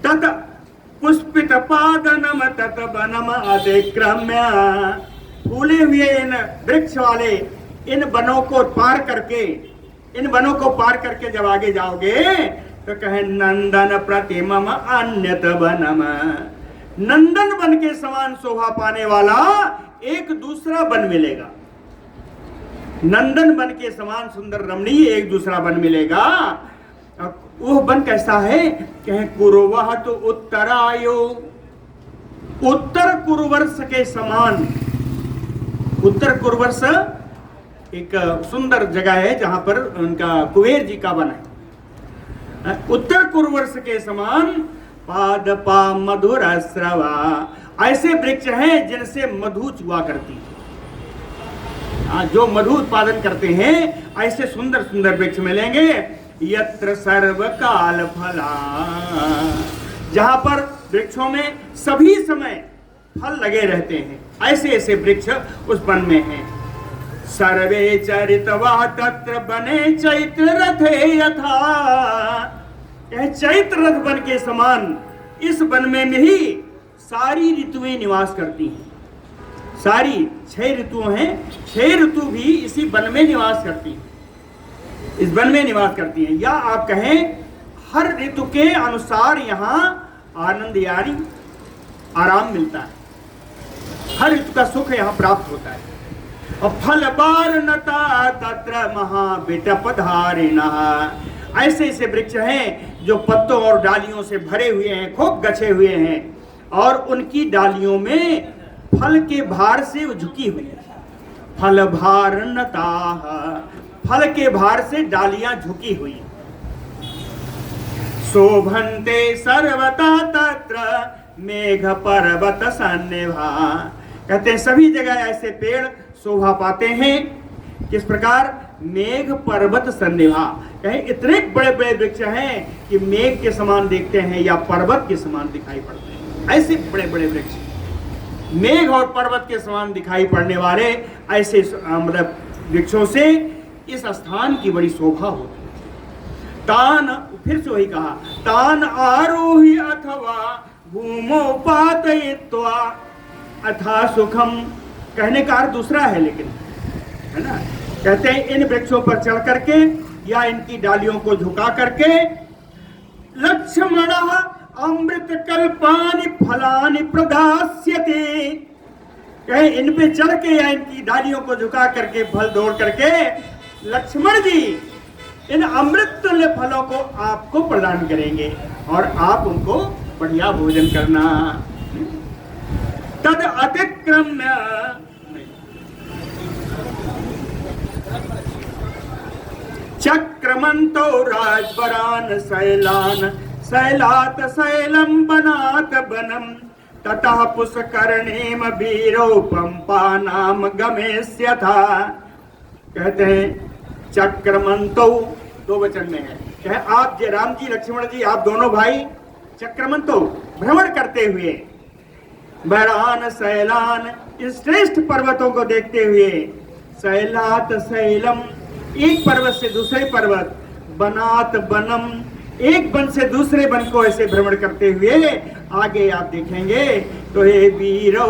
तद पुष्पित पादनम तत बनम अतिक्रम्य, फूले हुए इन वृक्ष वाले इन वनों को पार करके, इन वनों को पार करके जब आगे जाओगे तो कहे नंदन प्रतिमम अन्यत वनम, नंदन वन के समान शोभा पाने वाला एक दूसरा वन मिलेगा। नंदन वन के समान सुंदर रमणीय एक दूसरा वन मिलेगा। वह वन कैसा है? कहे कुरुवह तो उत्तरायो, उत्तर कुरुवर्ष के समान। उत्तर कुरुवर्ष एक सुंदर जगह है जहां पर उनका कुबेर जी का वन है। उत्तर कुरुवर्ष के समान पादपा मधुर स्रवा, ऐसे वृक्ष हैं जिनसे मधु चुआ करती है। जो मधु उत्पादन करते हैं, ऐसे सुंदर सुंदर वृक्ष मिलेंगे। यत्र सर्व काल फला, जहां पर वृक्षों में सभी समय फल लगे रहते हैं, ऐसे ऐसे वृक्ष उस वन में हैं। सर्वे चरितवा तत्र बने चैत्र रथे यथा, यह चैत्र रथ वन के समान इस वन में ही सारी ऋतुएं निवास करती हैं। सारी 6 ऋतु हैं, 6 ऋतु भी इसी वन में निवास करती हैं, इस वन में निवास करती हैं। या आप कहें हर ऋतु के अनुसार यहाँ आनंद यारी आराम मिलता है, हर ऋतु का सुख यहाँ प्राप्त होता है। और फल बारनता तत्र महाविटप धारिणः, ऐसे ऐसे वृक्ष हैं जो पत्तों और डालियों से भरे हुए हैं, खूब गछे हुए हैं, और उनकी डालियों में फल के भार से झुकी हुई है। फल भारनता, फल के भार से डालियां झुकी हुई। शोभन्ते सर्वता तत्र मेघ पर्वत सन्निभा, कहते हैं सभी जगह ऐसे पेड़ शोभा पाते हैं। किस प्रकार? मेघ पर्वत सन्निभा, कहें इतने बड़े बड़े वृक्ष हैं कि मेघ के समान देखते हैं या पर्वत के समान दिखाई पड़ते हैं। ऐसे बड़े बड़े वृक्ष, मेघ और पर्वत के समान दिखाई पड़ने वाले ऐसे मतलब वृक्षों से इस स्थान की बड़ी शोभा होती है। तान, फिर से वही कहा, तान आरोही अथवा भूमो पातयित्वा अथा सुखम, कहने का अर्थ दूसरा है लेकिन, है ना। कहते हैं इन वृक्षों पर चढ़ करके या इनकी डालियों को झुका करके लक्ष्मण अमृत कल्पानि फलानि प्रदास्यते, कहे इन पे चढ़ के या इनकी डालियों को झुका करके फल तोड़ करके लक्ष्मण जी इन अमृत तुल्य फलों को आपको प्रदान करेंगे और आप उनको बढ़िया भोजन करना। तद अतिक्रम्य चक्रमंतो राजवरान शैलान शैलात शैलम बनात बनम ततः पुष्करणीम वीरो पंपा नाम गमेष्यथा। कहते हैं चक्रमंतो, दो वचन में है, कहे आप जे राम जी लक्ष्मण जी आप दोनों भाई चक्रमंतो भ्रमण करते हुए बरान शैलान इन श्रेष्ठ पर्वतों को देखते हुए, शैलात शैलम एक पर्वत से दूसरे पर्वत, बनात बनम एक वन से दूसरे वन को ऐसे भ्रमण करते हुए आगे आप देखेंगे तो हे वीरो,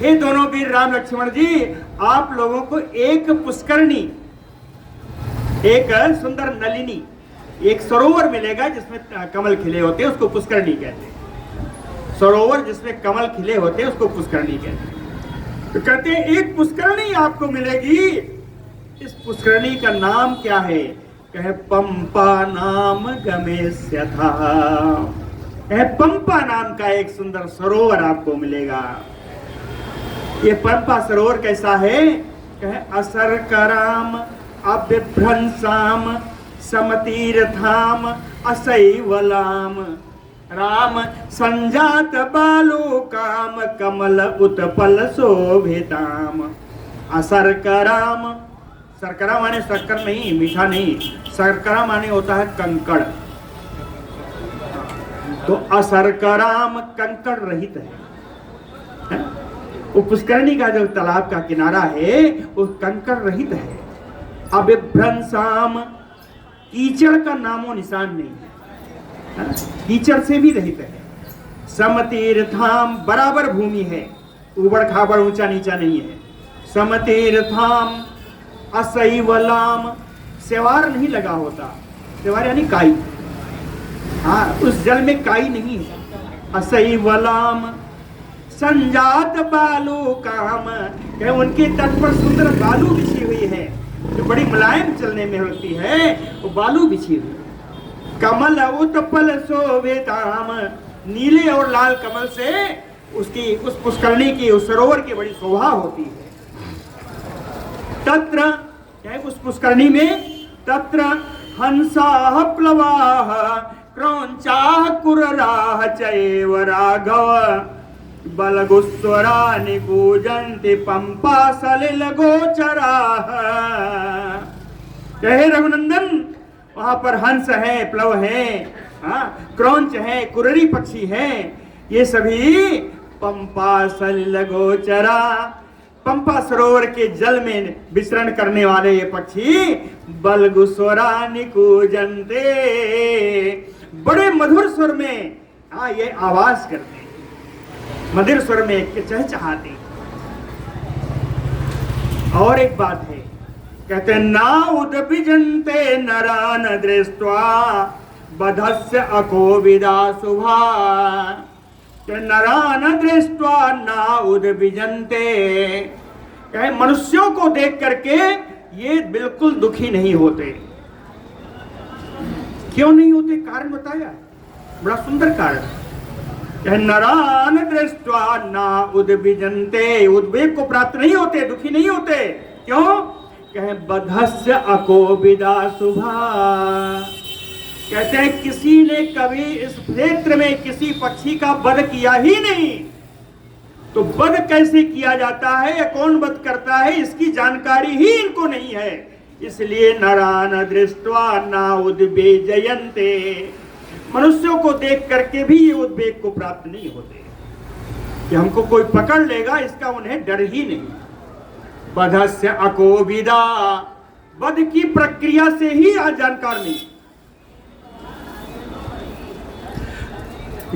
हे दोनों वीर राम लक्ष्मण जी, आप लोगों को एक पुष्करणी, एक सुंदर नलिनी, एक सरोवर मिलेगा जिसमें कमल खिले होते हैं, उसको पुष्करणी कहते हैं। सरोवर जिसमें कमल खिले होते हैं उसको पुष्करणी कहते हैं। तो कहते हैं एक पुष्करणी आपको मिलेगी। इस पुष्करणी का नाम क्या है? कहे पंपा नाम गमेष्यथा, कहे पंपा नाम का एक सुंदर सरोवर आपको मिलेगा। ये पंपा सरोवर कैसा है? कहे असर कराम अभिभ्रंसाम समतीर्थाम असैवलाम राम संजात बालो काम कमल उत्पल शोभिताम। असरकराम, सरकरा माने शक्कर नहीं, मीठा नहीं, सरकरा माने होता है कंकड़। तो असरकराम कंकड़ रहित है। वो पुष्करणी का जो तालाब का किनारा है वो कंकड़ रहित है। अभिभ्रंसाम, कीचड़ का नामो निशान नहीं है, कीचड़ से भी रहित है। समतीर्थाम, बराबर भूमि है, उबड़ खाबड़ ऊंचा नीचा नहीं है। समतीर्थाम असैवलाम, सेवार नहीं लगा होता, सेवार यानी काई, हाँ उस जल में काई नहीं है। असैवलाम संजात बालू काम, उनके तट पर सुंदर बालू बिछी हुई है जो बड़ी मुलायम चलने में होती है, वो बालू बिछी हुई। कमल उत्पल शोभिताम, नीले और लाल कमल से उसकी उस पुष्करणी की उस सरोवर की बड़ी शोभा होती है। तत्र, उस पुष्करणी में तत्र हंसा प्लवाह क्रौंचा कुरराह चैव राघव बलगुस्वरा निकूजन्ति पंपा सलिल गोचराः। कहे रघुनंदन, वहां पर हंस है, प्लव है, क्रौंच है, कुररी पक्षी है, ये सभी पंपा सलिल गोचरा, पंपा सरोवर के जल में विचरण करने वाले ये पक्षी बलगुस्वरा निकूजन्ते, बड़े मधुर स्वर में ये आवाज करते, मधुर स्वर में चहचहाते। और एक बात है, कहते ना उद्विजन्ते नरान दृष्ट्वा बधस्य अकोविदा शुभा। नरान दृष्ट्वा ना उद्विजन्ते, कहे मनुष्यों को देख करके ये बिल्कुल दुखी नहीं होते। क्यों नहीं होते? कारण बताया, बड़ा सुंदर कारण। नरान दृष्ट्वा ना उद्विजन्ते, उद्वेग को प्राप्त नहीं होते, दुखी नहीं होते। क्यों? कहे बधस्य अकोविदा शुभा, कहते हैं किसी ने कभी इस क्षेत्र में किसी पक्षी का वध किया ही नहीं। तो वध कैसे किया जाता है या कौन वध करता है इसकी जानकारी ही इनको नहीं है। इसलिए नरान दृष्ट्वा ना उद्वेजयन्ते, मनुष्यों को देख करके भी ये उद्वेग को प्राप्त नहीं होते कि हमको कोई पकड़ लेगा, इसका उन्हें डर ही नहीं। वधस्य अकोविदा, वध की प्रक्रिया से ही जानकार नहीं।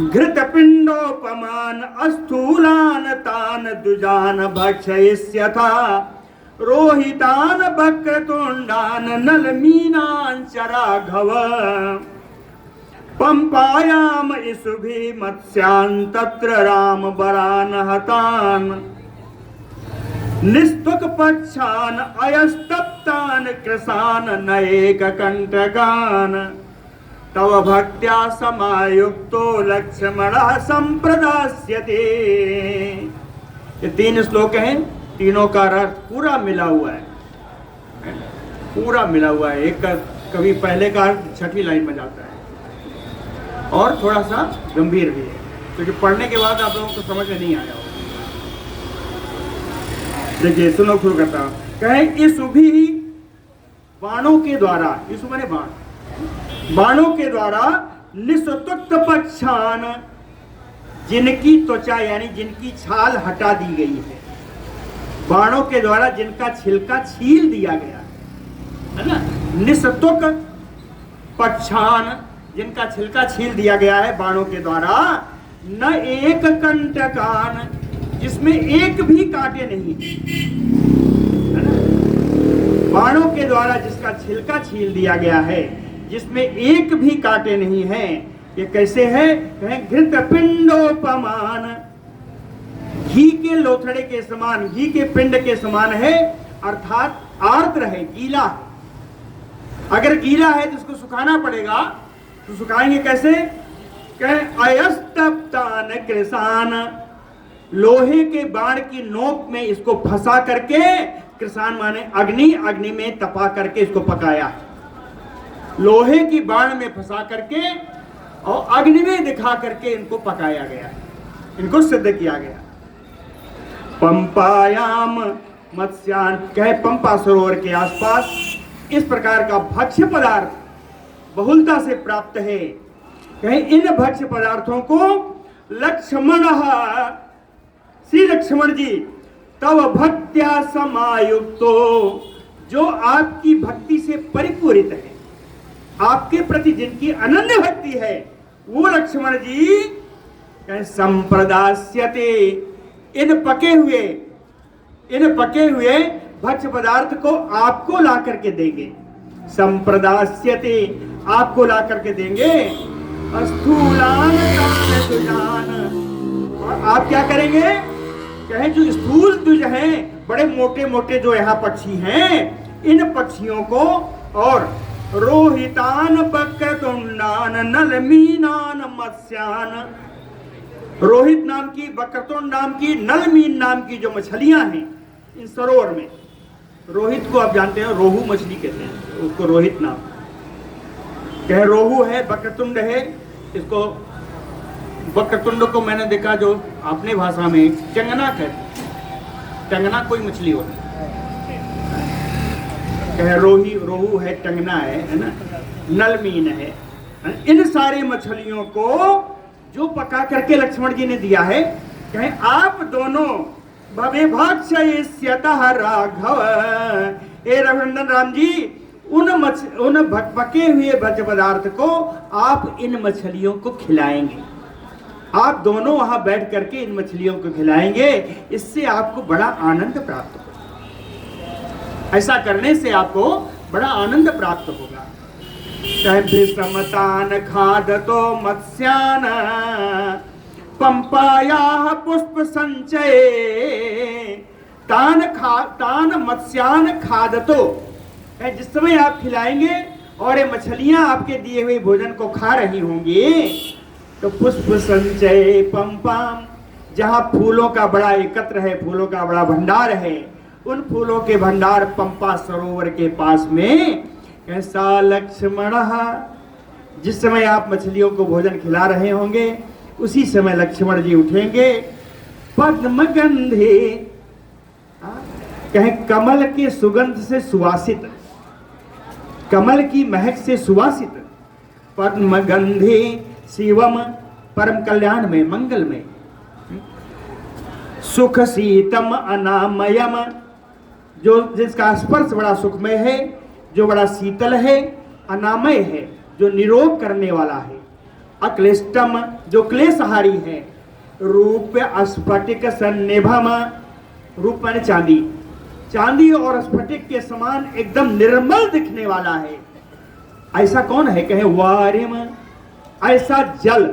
घृतपिंडोपमान अस्थूलान तान दुजान भक्षयिष्यथा, रोहितान वक्रतुंडान नलमीनान चराघव, पंपायाम इसुभि मत्स्यान तत्र राम बरान हतान, निस्तुक पक्षान अयस्तप्तान कृशान नएक कंटकान, तव भक्त्या समायुक्तो लक्ष्मणः संप्रदास्यते। ये 3 श्लोक हैं, तीनों का अर्थ पूरा मिला हुआ है, पूरा मिला हुआ है। एक कभी पहले का अर्थ 6वीं लाइन में जाता है और थोड़ा सा गंभीर भी है, क्योंकि पढ़ने के बाद आप लोगों को समझ में नहीं आया होगा। देखिए सुनो, शुरू करता हूं। कहे इस उभी बाणों के द्वारा, इस मैंने बाणों के द्वारा निस्तुक्त पक्षान, जिनकी त्वचा यानी जिनकी छाल हटा दी गई है, बाणों के द्वारा जिनका छिलका छील दिया गया है ना, निस्तुक पक्षान, जिनका छिलका छील दिया गया है बाणों के द्वारा, न एक कंटकान, जिसमें एक भी कांटे नहीं है ना, बाणों के द्वारा जिसका छिलका छील दिया गया है, जिसमें एक भी कांटे नहीं है। ये कैसे है? घृत पिंडोपमान, घी के लोथड़े के समान, घी के पिंड के समान है, अर्थात आर्द्र है, गीला है। अगर गीला है तो उसको सुखाना पड़ेगा, तो सुखाएंगे कैसे? अयस्तप्तान कृशान, लोहे के बाण की नोक में इसको फंसा करके, कृशान माने अग्नि, अग्नि में तपा करके इसको पकाया। लोहे की बाण में फंसा करके और अग्नि में दिखा करके इनको पकाया गया, इनको सिद्ध किया गया। पंपायाम मत्स्यान, कहे पंपा सरोवर के आसपास इस प्रकार का भक्ष्य पदार्थ बहुलता से प्राप्त है। कहे इन भक्ष्य पदार्थों को लक्ष्मण, श्री लक्ष्मण जी, तव भक्त्या समायुक्तो, जो आपकी भक्ति से परिपूरित है, आपके प्रति जिनकी अनन्य भक्ति है, वो लक्ष्मण जी संप्रदास्यते, इन पके हुए भक्ष्य पदार्थ को आपको ला करके देंगे। संप्रदास्यते, आपको ला करके देंगे। स्थूलान तान दुजान, और आप क्या करेंगे? कहे जो स्थूल द्विज हैं, बड़े मोटे मोटे जो यहाँ पक्षी हैं, इन पक्षियों को, और रोहितान वक्रतुंडान नलमीनान मत्स्यान, रोहित नाम की, वक्रतुंड नाम की, नलमीन नाम की जो मछलियां हैं इन सरोवर में, रोहित को आप जानते हैं, रोहू मछली कहते हैं उसको, रोहित नाम। कहे रोहू है, वक्रतुंड है, इसको वक्रतुंड को मैंने देखा जो अपने भाषा में टंगना कहते हैं, टंगना कोई मछली होती है, कहे रोहू है, टंगना है ना, नलमीन है। इन सारी मछलियों को जो पका करके लक्ष्मण जी ने दिया है, कहे आप दोनों भवेभक्षयिष्यतः राघव, ए रघुनंदन राम जी, उन पके हुए भक्ष्य पदार्थ को आप इन मछलियों को खिलाएंगे। आप दोनों वहां बैठ करके इन मछलियों को खिलाएंगे, इससे आपको बड़ा आनंद प्राप्त होगा। ऐसा करने से आपको बड़ा आनंद प्राप्त होगा। समतान खादतो मत्स्यान पंपायाः पुष्प संचये, तान मत्स्यान खादतो, जिस समय आप खिलाएंगे और ये मछलियां आपके दिए हुए भोजन को खा रही होंगी, तो पुष्प संचय पंपाम, जहां फूलों का बड़ा एकत्र है, फूलों का बड़ा भंडार है, उन फूलों के भंडार पंपा सरोवर के पास में ऐसा लक्ष्मण, जिस समय आप मछलियों को भोजन खिला रहे होंगे, उसी समय लक्ष्मण जी उठेंगे पद्म गंधे, कहें कमल के सुगंध से सुवासित, कमल की महक से सुवासित, पद्म गंधे शिवम परम कल्याण में, मंगल में, सुख शीतम अनामयम, जो जिसका स्पर्श बड़ा सुखमय है, जो बड़ा शीतल है, अनामय है, जो निरोग करने वाला है, अक्लिष्टम, जो क्लेशहारी है, रूप स्फटिक सन्निभम, रूप माने चांदी, चांदी और स्फटिक के समान एकदम निर्मल दिखने वाला है। ऐसा कौन है? कहे वारिम, ऐसा जल,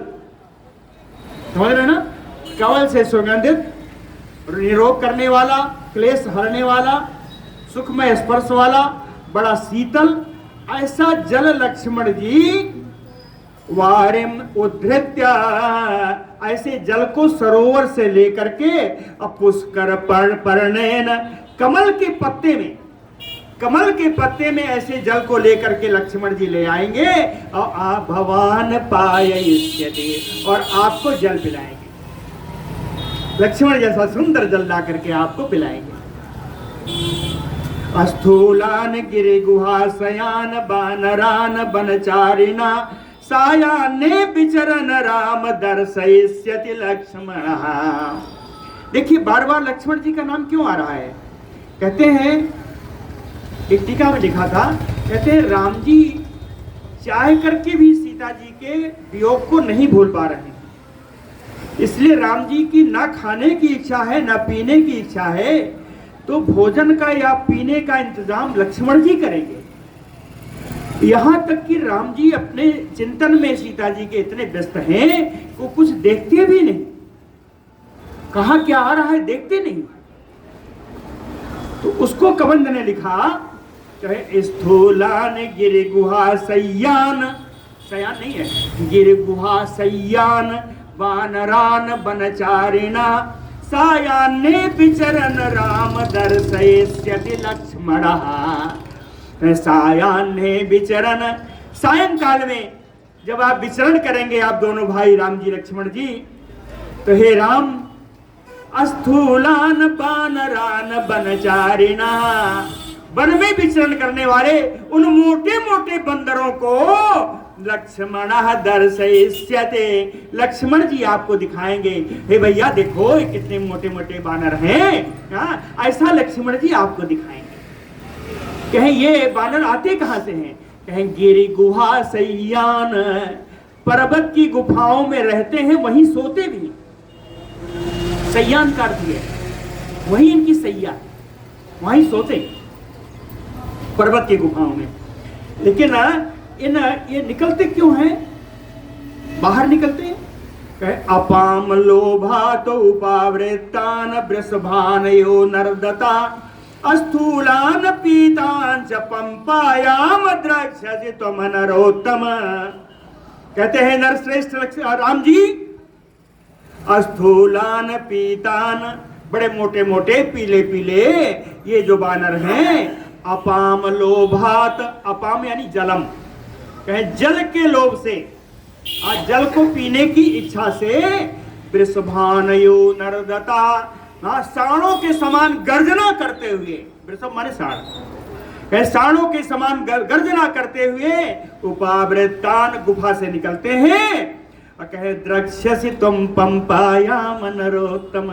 समझ रहे ना, कमल से सुगंधित, निरोग करने वाला, क्लेश हरने वाला, सुखमय स्पर्श वाला, बड़ा शीतल, ऐसा जल लक्ष्मण जी वारिम उद्धृत्य, ऐसे जल को सरोवर से लेकर के पुष्कर पर्णेन, कमल के पत्ते में, कमल के पत्ते में ऐसे जल को लेकर के लक्ष्मण जी ले आएंगे और आप भवान पायिष्यति, और आपको जल पिलाएंगे, लक्ष्मण जैसा सुंदर जल ला करके आपको पिलाएंगे। अस्थूलान गिरि गुहाशयान बानरान बनचारिणा सायान्ने विचरन राम दर्शयिष्यति लक्ष्मण। देखिए बार बार लक्ष्मण जी का नाम क्यों आ रहा है? कहते हैं, एक टीका में लिखा था, कहते हैं राम जी चाह करके भी सीता जी के वियोग को नहीं भूल पा रहे हैं, इसलिए राम जी की ना खाने की इच्छा है ना पीने की इच्छा है, तो भोजन का या पीने का इंतजाम लक्ष्मण जी करेंगे। यहां तक कि राम जी अपने चिंतन में सीता जी के इतने व्यस्त हैं वो कुछ देखते भी नहीं, कहां क्या आ रहा है देखते नहीं। तो उसको कबंध ने लिखा, चाहे स्थूलान गिरि गुहा सयान, सयान नहीं है, गिरि गुहा सयान वानरान बनचारिणा सायान्ने विचरन राम दर्शयिष्यति लक्ष्मणः। सायान्ने विचरन, सायंकाल में जब आप विचरण करेंगे, आप दोनों भाई राम जी लक्ष्मण जी, तो हे राम अस्थूलान बानरान बनचारिणा, वन में विचरण करने वाले उन मोटे मोटे बंदरों को लक्ष्मण दर्शयिष्यते, लक्ष्मण जी आपको दिखाएंगे। हे भैया देखो ये कितने मोटे मोटे बानर हैं, ऐसा लक्ष्मण जी आपको दिखाएंगे। कहें ये बानर आते कहां से हैं? कहें गिरि गुहा सयान, पर्वत की गुफाओं में रहते हैं, वहीं सोते भी। सयान का अर्थ है वहीं इनकी सैया, वहीं सोते पर्वत की गुफाओं में। लेकिन ये निकलते क्यों हैं? बाहर निकलते हैं, कहे अपाम लोभा तो उपावृतान वृषभानयो नर्दता अस्थूलान पीतान च पंपायाम द्रक्ष्यसि त्वम नरोत्तम। कहते हैं नरश्रेष्ठ राम जी, अस्थूलान पीतान, बड़े मोटे मोटे पीले पीले ये जो बानर हैं, अपाम लोभात, अपाम यानी जलम, कहे जल के लोभ से, आज जल को पीने की इच्छा से, वृषभानयो नर्दता, साणों के समान गर्जना करते हुए, वृषभ माने साण, कहे साणों के समान गर्जना करते हुए उपावृतान, गुफा से निकलते हैं, और कहे द्रक्ष्यसि तुम पंपायाम नरोत्तम,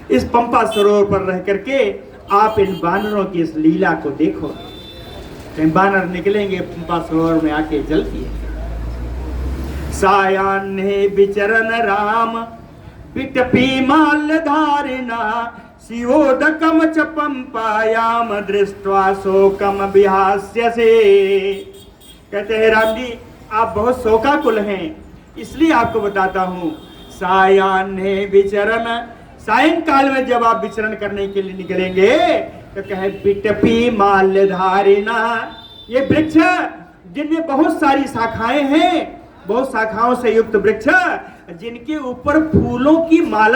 इस पंपा सरोवर पर रह करके आप इन बानरों की इस लीला को देखो। कहीं बानर निकलेंगे पंपा सरोवर में आके जल पिए। सायान्ने विचरन राम विटपी माल्यधारिणा शिवोदकम च पंपायाम दृष्ट्वा शोकम विहास्यसे। कहते हैं राम जी आप बहुत शोकाकुल हैं, इसलिए आपको बताता हूं। सायान्ने विचरन, सायंकाल में जब आप विचरण करने के लिए निकलेंगे तो कहे विटपी माल्यधारिणा, ये वृक्ष जिनमें बहुत सारी शाखाएं हैं, बहुत शाखाओं से युक्त वृक्ष, जिनके ऊपर फूलों की माला